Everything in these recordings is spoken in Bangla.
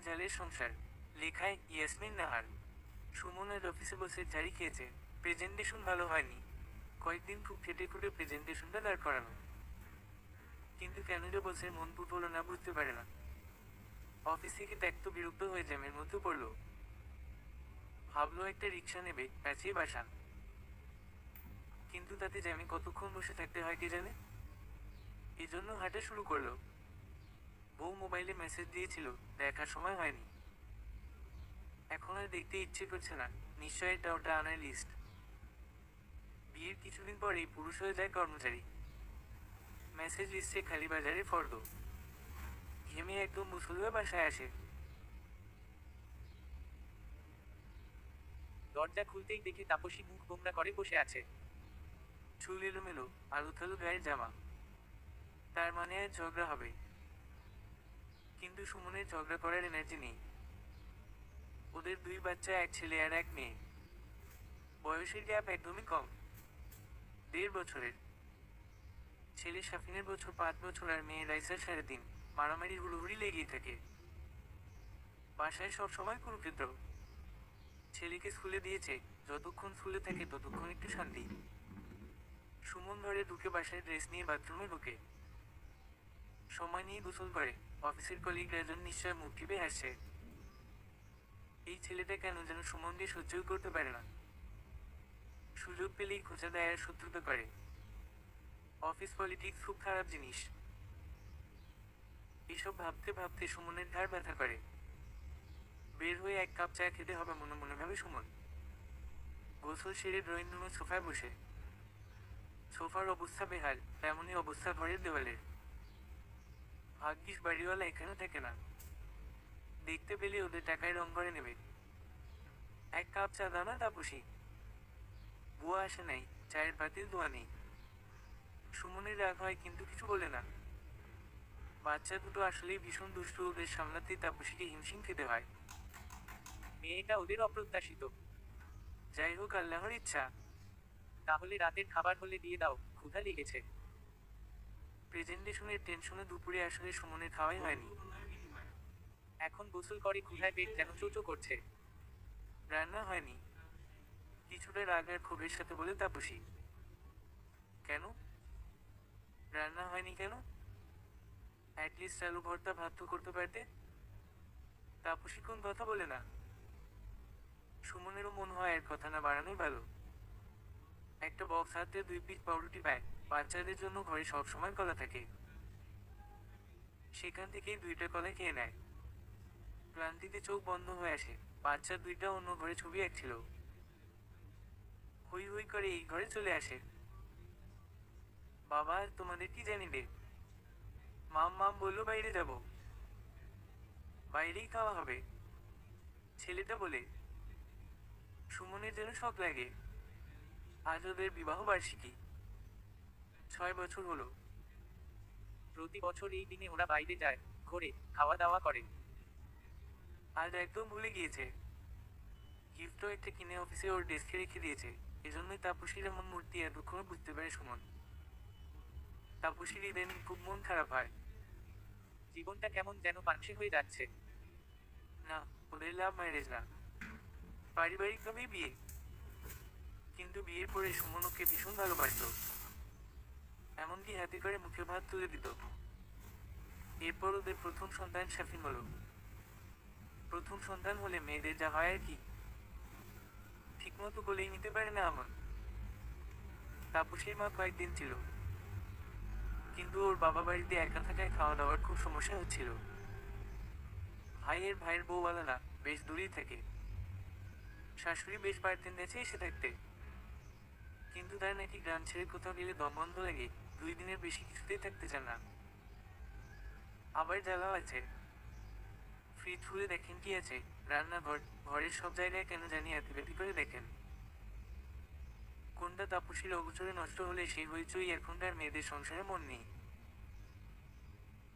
জালের সংসার, লেখায় ইয়াসমিন নাহার। সুমন আজ অফিসে বসে ঝাড়ি খেয়েছে। প্রেজেন্টেশন ভালো হয়নি। কয়েকদিন খুব খেটে খুঁটে প্রেজেন্টেশনটা দাঁড় করানো, কিন্তু কেন যে বসে মন পুরলো না বুঝতে পারে না। অফিস থেকে ত্যাক্ত বিরক্ত হয়ে জ্যামের মধ্যে পড়লো। ভাবলো একটা রিক্সা নেবে, প্যাঁচিয়ে বাসান। কিন্তু তাতে জ্যামে কতক্ষণ বসে থাকতে হয় কে জানে। এজন্য হাঁটা শুরু করলো। বউ মোবাইলে মেসেজ দিয়েছিল, দেখার সময় হয়নি। এখন আর দেখতে ইচ্ছে করছে না। নিশ্চয় এটা ওটা আনার লিস্ট। বিয়ের কিছুদিন পরেই পুরুষ হয়ে যায় কর্মচারী। মেসেজ লিস্টে খালি বাজারে ফর্দ। ঘেমে একদম মুসল হয়ে বাসায় আসে। দরজা খুলতেই দেখে তাপসী মুখ গোমড়া করে বসে আছে। চুল এলোমেলো, আলুথালু গায়ের জামা। তার মানে আজ ঝগড়া হবে। কিন্তু সুমনের ঝগড়া করার এনার্জি নেই। ওদের দুই বাচ্চা, এক ছেলে আর এক মেয়ে। বয়সের গ্যাপ একদমই কম, 1.5 বছরের। ছেলে শাফিনের বছর 5 বছর আর মেয়ে রাইসার 3.5। মারামারি হুড়োহুড়ি লেগেই থাকে। বাসায় সবসময় কুরুক্ষেত্র। ছেলেকে স্কুলে দিয়েছে, যতক্ষণ স্কুলে থাকে ততক্ষণ একটু শান্তি। সুমন ঘরে ঢুকে বাসায় ড্রেস নিয়ে বাথরুমে ঢুকে সময় নিয়ে গোসল করে। অফিসের কলিগরা যেন নিশ্চয় মুখ টিপে হাসছে। এই ছেলেটা কেন যেন সুমন দিয়ে সহ্যই করতে পারে না। সুযোগ পেলেই খোঁচা দেয় আর শত্রুতা করে। অফিস পলিটিক্স খুব খারাপ জিনিস। এসব ভাবতে ভাবতে সুমনের ঘাড় ব্যথা করে। বের হয়ে এক কাপ চা খেতে হবে মনে মনে ভাবে সুমন। গোসল সেরে ড্রয়িং রুমের সোফায় বসে। সোফার অবস্থা বেহাল, তেমনই অবস্থা ঘরের দেওয়ালের। ভাগ্যিস বাড়িওয়ালা এখানে থাকে না, দেখতে পেলে ওদের টাকায় রং করে নেবে। এক কাপ চা দাও না তাপসী। বুয়া আসে নাই, চায়ের পাতিল ধোয়া নেই। সুমনের রাগ হয় কিন্তু কিছু বলে না। বাচ্চা দুটো আসলেই ভীষণ দুষ্টু, ওদের সামলাতেই তাপসীকে হিমশিম খেতে হয়। মেয়েটা ওদের অপ্রত্যাশিত। যাই হোক, আল্লাহর ইচ্ছা। তাহলে রাতের খাবার হলে দিয়ে দাও, ক্ষুধা লেগেছে। প্রেজেন্টেশনের টেনশনে দুপুরে আসলে সুমনের খাওয়াই হয়নি। এখন গোসল করে ক্ষুধায় পেট যেন চোচো করছে। রান্না হয়নি, কিছুটা রাগ আর ক্ষোভের সাথে বলে তাপসী। কেন রান্না হয়নি কেন? অ্যাটলিস্ট আলু ভর্তা, ভাত তো করতে পারতে। তাপসী কোন কথা বলে না। সুমনেরও মন হয় এর কথা না বাড়ানোই ভালো। একটা বক্স হাতে 2 পিস পাউরুটি পায়। বাচ্চাদের জন্য ঘরে সবসময় কলা থাকে। সেখান থেকেই 2টা কলা খেয়ে নেয়। ক্লান্তিতে চোখ বন্ধ হয়ে আসে। বাচ্চা দুইটা অন্য ঘরে ছবি আঁকছিল। হই হই করে এই ঘরে চলে আসে। বাবা, তোমাদের কি জানি রে। মাম মাম বললো বাইরে যাব। বাইরেই খাওয়া হবে, ছেলেটা বলে। সুমনের যেন শখ লাগে। আজ ওদের বিবাহ বার্ষিকী। 6 বছর হলো। প্রতি বছর এই দিনে ওরা বাইরে যায়, ঘোরে, খাওয়া দাওয়া করে। আজ একদম ভুলে গিয়েছে। গিফটও একটা কিনে অফিসে ওর ডেস্কে রেখে দিয়েছে। এজন্যই তাপসীর এমন মূর্তি এতক্ষণ বুঝতে পারে সুমন। তাপসীর ইদানিং খুব মন খারাপ হয়। জীবনটা কেমন যেন পানসে হয়ে যাচ্ছে। না, ওদের লাভ ম্যারেজ না, পারিবারিকভাবেই বিয়ে। কিন্তু বিয়ের পরে সুমন ওকে ভীষণ ভালোবাসত। এমনকি হাতে করে মুখে ভাত তুলে দিত। এরপর ওদের প্রথম সন্তান শাফিন হলো। প্রথম সন্তান হলে মেয়েদের যা হয় আর কি, ঠিকমতো কোলেই নিতে পারে না আমার। তাপসীর মা কয়েকদিন ছিল, কিন্তু ওর বাবা বাড়িতে একা থাকায় খাওয়া দাওয়ার খুব সমস্যা হচ্ছিল। ভাইয়ের বউওয়ালা না, বেশ দূরেই থাকে। শাশুড়ি বেশ পারতেন দেশে এসে থাকতে, কিন্তু তার নাকি গ্রাম ছেড়ে কোথাও গেলে দম বন্ধ লাগে। 2 দিনের বেশি কিছুতেই থাকতে চান না। আবার জ্বালাও আছে। ফ্রিজ খুলে দেখেন কি আছে। রান্নাঘর, ঘরের সব জায়গায় কেন জানি এতবেটি করে দেখেন। কোনটা তাপসীর অগোচরে নষ্ট হলে সেই হইচই এখনকার মেয়েদের সংসারে মন নেই।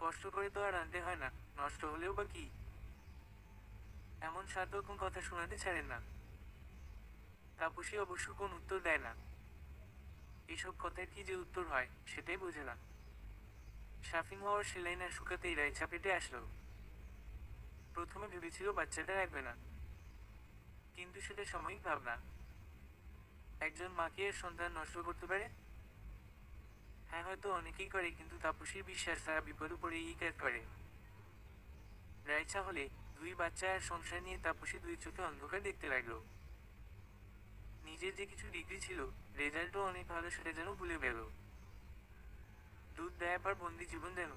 কষ্ট করে তো আর আনতে হয় না, নষ্ট হলেও বা কি। এমন 7 রকম কথা শোনাতে ছাড়েন না। তাপসী অবশ্য কোন উত্তর দেয় না। এসব কথার কি যে উত্তর হয় সেটাই বোঝে না। শাফিন হওয়ার সেলাই না শুকাতেই রাইচা পেটে আসলো। প্রথমে ভেবেছিল বাচ্চাটা রাখবে না, কিন্তু সেটা সাময়িক ভাবনা। একজন মাকে এর সন্তান নষ্ট করতে পারে? হ্যাঁ, হয়তো অনেকেই করে, কিন্তু তাপসীর বিশ্বাস তারা বিপদে পড়ে এই কাজ করে। রাইচা হলে দুই বাচ্চা আর সংসার নিয়ে তাপসী দুই চোখে অন্ধকার দেখতে লাগলো। নিজের যে কিছু ডিগ্রি ছিল, রেজাল্টও অনেক ভালো, সেটা যেন ভুলে গেল। দুধ দেয় আবার বন্দি জীবন যেন।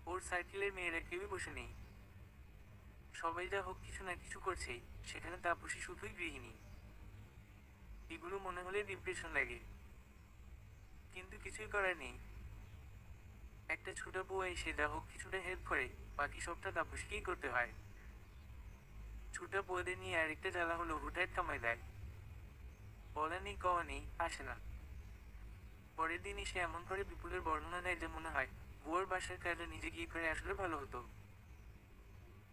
ওর সার্কেলের মেয়েরা কেউই বসে নেই, সবাই যা হোক কিছু না কিছু করছেই, সেখানে তাপসী শুধুই গৃহিণী। এগুলো মনে হলে ডিপ্রেশন লাগে, কিন্তু কিছুই করার নেই। একটা ছোট বউ এসে যা হোক কিছুটা হেল্প করে, বাকি সবটা তাপসীকেই করতে হয়। ছোট বউদের নিয়ে আরেকটা জ্বালা হলো, হুটহাট কামাই দেয়, বলা নেই কওয়া নেই, আসে না। পরের দিনই সে এমন করে বিপুলের বর্ণনা দেয় যে মনে হয় বুয়োর বাসার কাজে নিজে গিয়ে করে আসলে ভালো হতো।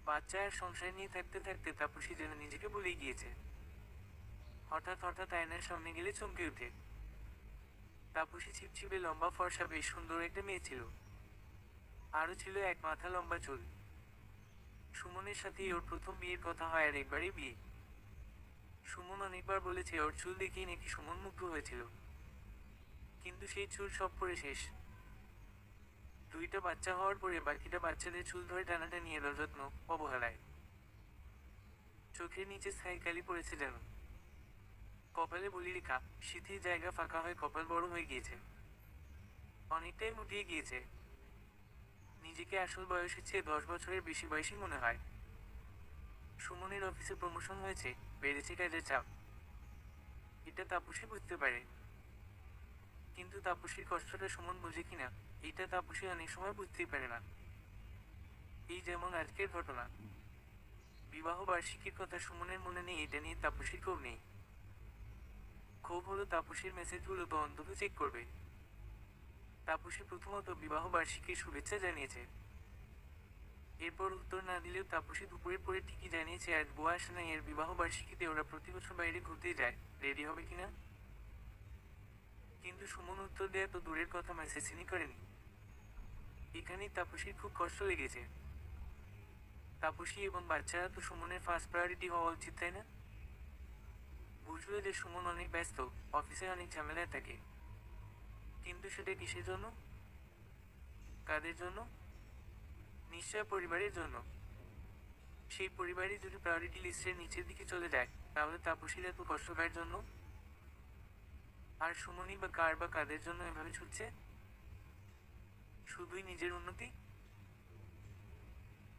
বাচ্চা আর সংসার নিয়ে থাকতে থাকতে তাপসী যেন নিজেকে ভুলেই গিয়েছে। হঠাৎ হঠাৎ আয়নার সামনে গেলে চমকে ওঠে। তাপসী ছিপছিপে লম্বা ফর্সা বেশ সুন্দর একটা মেয়ে ছিল। আরও ছিল এক মাথা লম্বা চুল। সুমনের সাথেই ওর প্রথম বিয়ের কথা হয়, আর একবারই বিয়ে। সুমন অনেকবার বলেছে ওর চুল দেখেই নাকি সুমন মুগ্ধ হয়েছিল, কিন্তু সেই চুল সব পরে শেষ। দুইটা বাচ্চা হওয়ার পরে বাকিটা বাচ্চাদের চুল ধরে টানাটানি, যত্ন, অবহেলায় চোখের নিচে ছাই কালি পড়েছে যেন। কপালে বলি রেখা, শীতের জায়গা ফাঁকা হয়ে কপাল বড় হয়ে গিয়েছে, অনেকটাই মুটিয়ে গিয়েছে। নিজেকে আসল বয়সের চেয়ে 10 বছরের বেশি বয়সী মনে হয়। সুমনের অফিসে প্রমোশন হয়েছে, বেড়েছে কাজের চাপ। এটা তাপসী বুঝতে পারে, কিন্তু তাপসীর কষ্টটা সুমন বোঝে কিনা এইটা তাপসী অনেক সময় বুঝতেই পারে না। এই যেমন আজকের ঘটনা, বিবাহ বার্ষিকীর কথা সুমনের মনে নেই, এটা নিয়ে তাপসীর ক্ষোভ নেই। ক্ষোভ হলো তাপসীর মেসেজগুলো তো অন্তত চেক করবে। তাপসী প্রথমত বিবাহ বার্ষিকীর শুভেচ্ছা জানিয়েছে, এরপর উত্তর না দিলেও তাপসী দুপুরের পরে ঠিকই জানিয়েছে আজ বুয়া আসে নাই, এর বিবাহ বার্ষিকীতে ওরা প্রতি বছর বাইরে ঘুরতে যায়, রেডি হবে কিনা। কিন্তু সুমন উত্তর দেয়া তো দূরের কথা, মেসেজ সিনি করেনি। এখানেই তাপসীর খুব কষ্ট লেগেছে। তাপসী এবং বাচ্চারা তো সুমনের ফার্স্ট প্রায়োরিটি হওয়া উচিত, তাই না? বুঝলো যে সুমন অনেক ব্যস্ত, অফিসে অনেক ঝামেলায় থাকে, কিন্তু সেটা কিসের জন্য, কাদের জন্য? নিশ্চয় পরিবারের জন্য। সেই পরিবারই যদি প্রায়োরিটি লিস্টের নিচের দিকে চলে যায়, তাহলে তাপসীর এত কষ্ট কার জন্য? আর সুমনই বা কার বা কাদের জন্য এভাবে ছুটছে? শুধুই নিজের উন্নতি।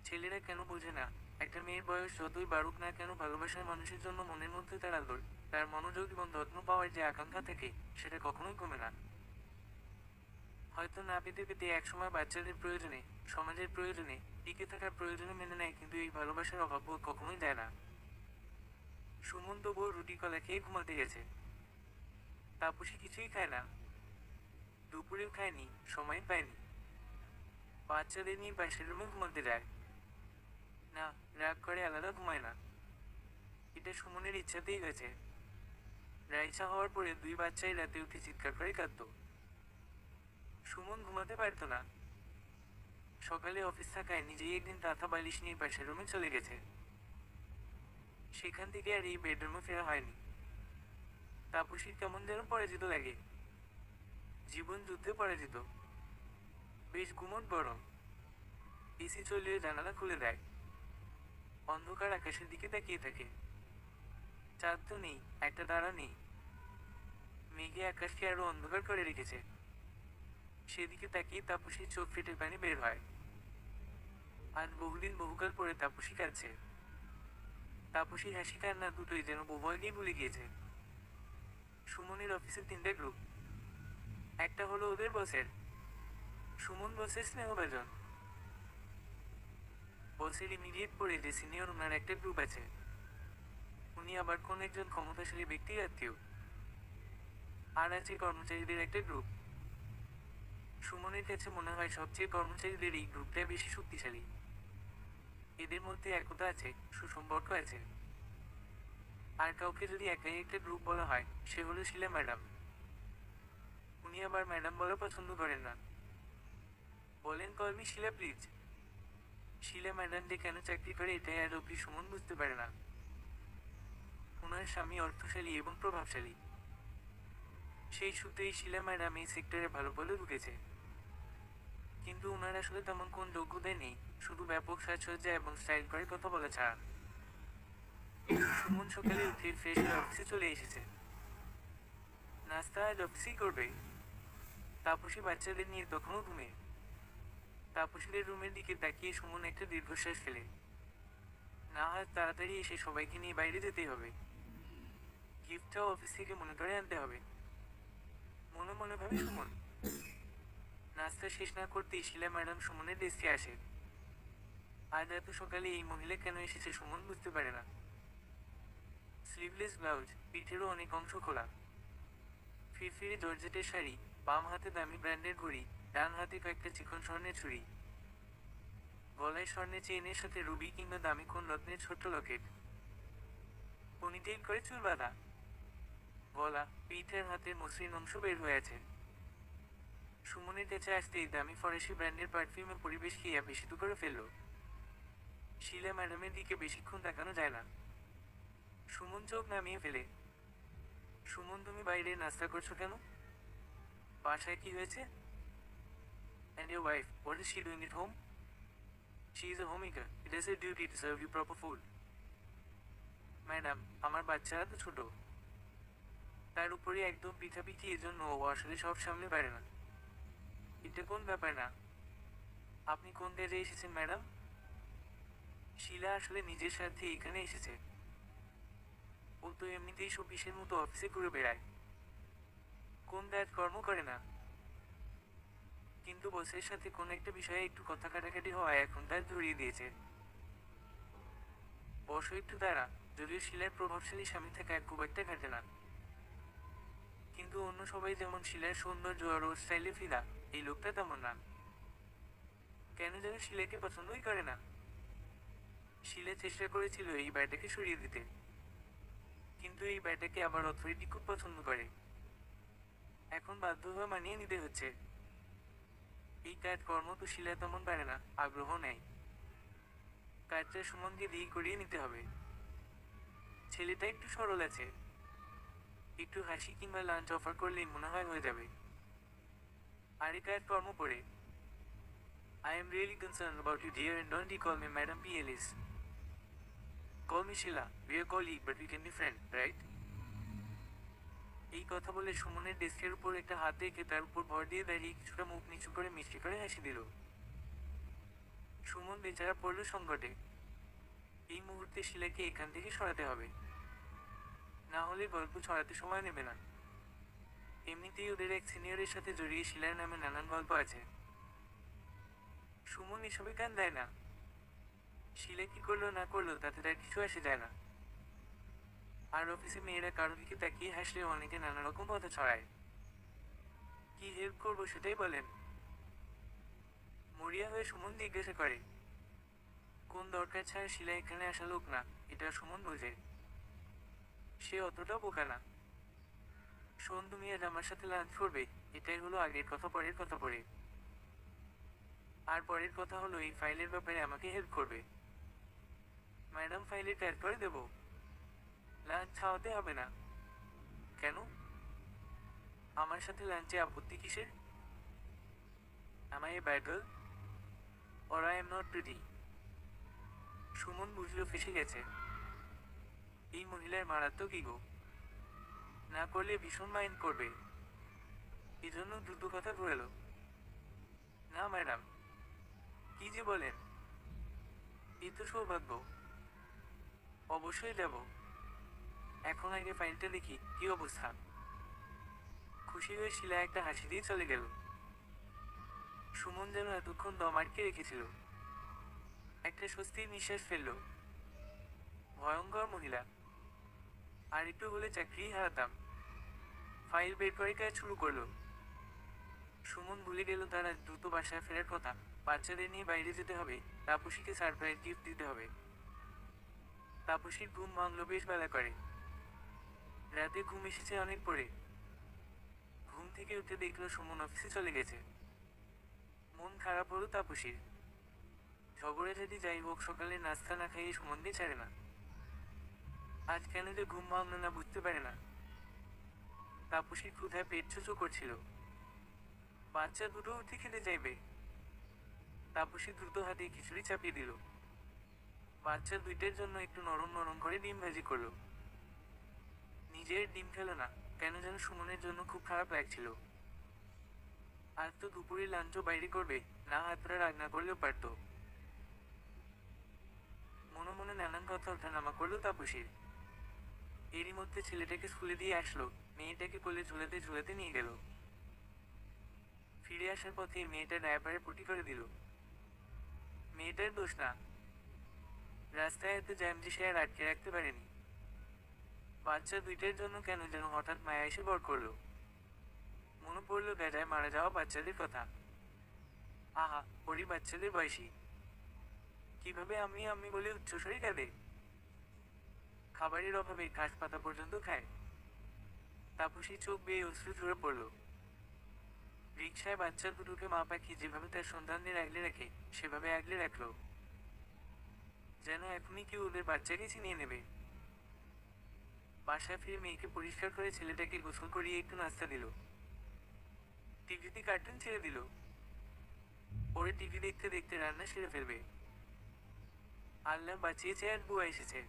ছেলেরা কেন বোঝে না, একটা মেয়ের বয়স যতই বাড়ুক না কেন, ভালোবাসার মানুষের জন্য মনের মধ্যে তার আদর, তার মনোযোগ এবং যত্ন পাওয়ার যে আকাঙ্ক্ষা থাকে, সেটা কখনোই কমে না। হয়তো না পেতে পেতে একসময় বাচ্চাদের প্রয়োজনে, সমাজের প্রয়োজনে, টিকে থাকার প্রয়োজনে মেনে নেয়, কিন্তু এই ভালোবাসার অভাব বোধ কখনোই দেয় না। সুমন তবুও রুটি কলা খেয়ে ঘুমাতে গেছে। তাপসী কিছুই খায় না, দুপুরেও খায়নি, সময় পায়নি। বাচ্চাদের নিয়ে পাশের রুমে ঘুমাতে যায় না, রাগ করে আলাদা ঘুমায় না। এটা সুমনের ইচ্ছাতেই হয়েছে। রাইসা হওয়ার পরে দুই বাচ্চাই রাতে উঠে চিৎকার করে কাঁদত। সুমন ঘুমাতে পারত না। সকালে অফিস থাকায় নিজেই একদিন কাঁথা বালিশ নিয়ে পাশের রুমে চলে গেছে। সেখান থেকে আর এই বেডরুমে ফেরা হয়নি। তাপসীর কেমন যেন পরাজিত লাগে, জীবন যুদ্ধে পরাজিত। বেশ গুমট গরম, এসি চলিয়ে জানালা খুলে দেয়। অন্ধকার আকাশের দিকে তাকিয়ে থাকে। চাঁদ তো নেই, একটা তারা নেই। মেঘে আকাশকে আরো অন্ধকার করে রেখেছে। সেদিকে তাকিয়ে তাপসীর চোখ ফেটে পানি বের হয়। আজ বহুদিন বহুকাল পরে তাপসী কাঁদছে। তাপসীর হাসি কান্না দুটোই যেন উভয়কেই ভুলে গিয়েছে। সুমনের অফিসে 3টে গ্রুপ। একটা হলো ওদের বসের, সুমন বসের স্নেহভাজন। বসের ইমিডিয়েট পরে যে সিনিয়র, ওনার একটা গ্রুপ আছে। উনি আবার কোন একজন ক্ষমতাশালী ব্যক্তির আত্মীয়। আর আছে কর্মচারীদের একটা গ্রুপ। সুমনের কাছে মনে হয় সবচেয়ে কর্মচারীদের এই গ্রুপটা বেশি শক্তিশালী। এদের মধ্যে একতা আছে, সুসম্পর্ক আছে। আর কাউকে যদি একাই একটা গ্রুপ বলা হয়, সে হলো শিলা ম্যাডাম। উনি আবার ম্যাডাম বলা পছন্দ করেন না, বলেন call me Shila please. Shila madam যে কেন চাকরি করে এটাই আর অব্দি সুমন বুঝতে পারে না। ওনার স্বামী অর্থশালী এবং প্রভাবশালী, সেই সূত্রেই শিলা ম্যাডাম এই সেক্টরে ভালো বলে ঢুকেছে। কিন্তু ওনার আসলে তেমন কোন যোগ্যতাই নেই, শুধু ব্যাপক সাজসজ্জা এবং স্টাইল করে কথা বলা ছাড়া। সুমন সকালে উঠে ফ্রেশ হয়ে অফিসে চলে এসেছে। নাস্তা আজ অফিসেই করবে। তাপসী বাচ্চাদের নিয়ে তখনও ঘুমে। তাপসীদের রুমের দিকে তাকিয়ে সুমন একটা দীর্ঘশ্বাস ফেলে। না হয় তাড়াতাড়ি এসে সবাইকে নিয়ে বাইরে যেতেই হবে। গিফটটাও অফিস থেকে মনে করে আনতে হবে, মনে মনে ভাবে সুমন। নাস্তা শেষ না করতেই শিলা ম্যাডাম সুমনের ডেস্কে আসে। আজ এত সকালে এই মহিলা কেন এসেছে সুমন বুঝতে পারে না। স্লিভলেস ব্লাউজ, পিঠেরও অনেক অংশ খোলা, ফিরফিরে জর্জেটের শাড়ি, বাম হাতে দামি ব্র্যান্ডের ঘড়ি, ডান হাতে কয়েকটা চিকন স্বর্ণের ছুরি, গলায় স্বর্ণের চেইনের সাথে রুবি কিংবা দামি কোন রত্নের ছোট্ট লকেট, পনিটেইল করে চুল বাঁধা, গলা, পিঠের হাতের মসৃণ অংশ বের হয়ে আছে। সুমনের কাছে আসতেই দামি ফরাসি ব্র্যান্ডের পারফিউমে পরিবেশ খেয়ে বেশি করে ফেলল। শিলা ম্যাডামের দিকে বেশিক্ষণ তাকানো যায় না। সুমন চোখ নামিয়ে ফেলে। সুমন, তুমি বাইরে নাস্তা করছো কেন? বাসায় কি হয়েছে? And your wife, what is she doing at home? She is a homemaker. It is her duty to serve you proper food. Madam, আমার বাচ্চারা তো ছোট, তার উপরে একদম পিঠাপিঠি, এজন্য ও আসলে সব সামলে পারে না। এটা কোন ব্যাপার না। আপনি কোন দেশে এসেছেন ম্যাডাম? শিলা আসলে নিজের স্বার্থে এখানে এসেছে। ও তো এমনিতেই সফিসের মতো অফিসে ঘুরে বেড়ায়, কোন কাজ কর্ম করে না। কিন্তু বসের সাথে কোন একটা বিষয়ে একটু কথা কাটাকাটি হওয়ায় এখন তার ধরিয়ে দিয়েছে। বসো একটু দাঁড়া। যদিও শিলার প্রভাবশালী স্বামী থাকায় খুব একটা ঘাটে না, কিন্তু অন্য সবাই যেমন শিলার সৌন্দর্য আর ওর স্টাইলে ফিদা, এই লোকটা তেমন না। কেন যেন শিলাকে পছন্দই করে না। শিলা চেষ্টা করেছিল এই ব্যাটাকে সরিয়ে দিতে, কিন্তু এই ব্যাটাকে আবার অথরিটি খুব পছন্দ করে। এখন বাধ্য হয়ে মানিয়ে নিতে হচ্ছে। এই কাজ কর্ম তো শিলা তেমন পারে না, আগ্রহ নেই। কাজটা সুমনকে দিয়ে করিয়ে নিতে হবে। ছেলেটা একটু সরল আছে, একটু হাসি কিংবা লাঞ্চ অফার করলেই মনে হয় হয়ে যাবে। আর এই কাজ কর্ম করে। I am really concerned about you dear, and don't you call me Madam PLS. Call me Sheila. We are colleague but we can be friend, right? এই কথা বলে সুমনের ডেস্কের উপর একটা হাত রেখে তার উপর ভর দিয়ে দাঁড়িয়ে কিছুটা মুখ নিচু করে মিষ্টি করে হাসি দিল। সুমন বেচারা পড়ল সংকটে। এই মুহূর্তে শিলাকে এখান থেকে সরাতে হবে, না হলে গল্প ছড়াতে সময় নেবে না। এমনিতেই ওদের এক সিনিয়রের সাথে জড়িয়ে শিলার নামে নানান গল্প আছে। সুমন এসবে কান দেয় না। শিলা কি করলো না করলো তাতে তার কিছু আসে যায় না। আর অফিসে মেয়েরা কারো দিকে তাকিয়ে হাসলে অনেকে নানা রকম কথা ছড়ায়। কি হেল্প করবো সেটাই বলেন। মরিয়া হয়ে সুমন জিজ্ঞাসা করে, কোন দরকার ছাড়া শিলা এখানে আসা লোক না, এটা সুমন বোঝে। সে অতটাও বোকা না। শোন, তুমি আজ আমার সাথে লাঞ্চ করবে, এটাই হলো আগের কথা পরের কথা পরে। আর পরের কথা হলো এই ফাইলের ব্যাপারে আমাকে হেল্প করবে। ম্যাডাম, ফাইলে ট্যাগ করে দেব। লাঞ্চ খাওয়াতে হবে না। কেন? আমার সাথে লাঞ্চে আপত্তি কিসের? Am I a bad girl? Or I am not pretty? Suman বুঝলো ফেসে গেছে। এই মহিলার মারাত্মক ইগো, না করলে ভীষণ মাইন্ড করবে। এজন্য দ্রুত কথা ঘুরালো। না ম্যাডাম। কি যে বলেন, এই তো সৌভাগ্য। অবশ্যই যাব। এখন আগে ফাইলটা দেখি কি অবস্থা। খুশি হয়ে শিলা একটা হাসি দিয়ে চলে গেল। সুমন যেন এতক্ষণ দম আটকে রেখেছিল। একটা স্বস্তির নিঃশ্বাস ফেলল। ভয়ঙ্কর মহিলা, আর একটু হলে চাকরি হারাতাম। ফাইল বের করে কাজ শুরু করলো। সুমন ভুলে গেল তারা দ্রুত বাসায় ফেরার কথা। বাচ্চাদের নিয়ে বাইরে যেতে হবে, তাপসীকে সারপ্রাইজ গিফট দিতে হবে। তাপসীর ঘুম ভাঙল বেশ বেলা করে। রাতে ঘুম এসেছে অনেক পরে। ঘুম থেকে উঠে দেখলো সুমন অফিসে চলে গেছে। মন খারাপ হলো তাপসীর। ঝগড়া অপরাধী যাই হোক সকালে নাস্তা না খাইয়ে সুমনকে ছাড়ে না। আজ কেন যে ঘুম ভাঙল না বুঝতে পারে না। তাপসীর ক্ষুধায় পেট চুচো করছিল। বাচ্চা দুটো উঠে খেতে চাইবে। তাপসী দ্রুত হাতে খিচুড়ি চাপিয়ে দিল। বাচ্চা দুইটার জন্য একটু নরম নরম করে ডিম ভাজি করলো। নিজের ডিম খেলো না, কেন যেন সুমনের জন্য খুব খারাপ লাগছিল। আর তো দুপুরে লাঞ্চও বাইরে করবে, না হাতটা রান্না করলেও পারত। মনে মনে নানান কথা ওঠানামা করলো তাপসীর। এরই মধ্যে ছেলেটাকে স্কুলে দিয়ে আসলো, মেয়েটাকে কোলে ঝুলাতে ঝুলাতে নিয়ে গেল। ফিরে আসার পথে মেয়েটা ড্রাইভারে পটি করে দিল। মেয়েটার দোষ না, রাস্তায় এত জ্যাম যে সে আর আটকে রাখতে পারেনি। বাচ্চা দুইটার জন্য কেন যেন হঠাৎ মায়া এসে বর করলো। মনে পড়লো গাজায় মারা যাওয়া বাচ্চাদের কথা। আহা, ওরই বাচ্চাদের বয়সী কিভাবে আমি আমি বলে উচ্চস্বরে কাঁদে। খাবারের অভাবে ঘাস পাতা পর্যন্ত খায়। তাপসী চোখ বেয়ে অশ্রু ঝরে পড়ল। রিকশায় বাচ্চা দুটোকে মা পাখি যেভাবে তার সন্তানদের আগলে রাখে সেভাবে আগলে রাখলো, যেন এখনই কেউ ওদের বাচ্চাকে ছিনিয়ে নেবে। বাসায় ফিরে মেয়েকে পরিষ্কার করে ছেলেটাকে গোসল করিয়ে একটু নাস্তা দিল। টিভিতে কার্টুন ছেড়ে দিল। পরে টিভি দেখতে দেখতে রান্না সেরে ফেলবে। আল্লাহ বাঁচিয়েছে আর বুয়া এসেছে।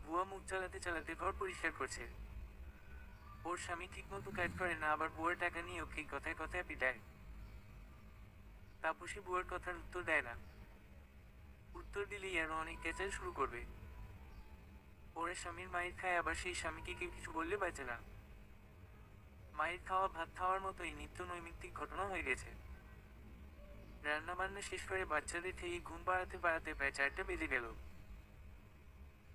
বুয়া মুখ চালাতে চালাতে ঘর পরিষ্কার করছে। ওর স্বামী ঠিক মতো কাজ করে না, আবার বুয়ার টাকা নিয়ে ওকে কথায় কথায় পিটায়। তাপসী বুয়ার কথার উত্তর দেয় না। উত্তর দিলেই আরো অনেক কেচাল শুরু করবে। ওরা স্বামীর মায়ের খায়, আবার সেই স্বামীকে কেউ কিছু বললে বাঁচে না। মায়ের খাওয়া ভাত খাওয়ার মতোই নিত্য নৈমিত্তিক ঘটনা হয়ে গেছে। রান্না বান্না শেষ করে বাচ্চাদের খেয়ে ঘুম পাড়াতে পাড়াতে প্রায় 4টা বেজে গেল।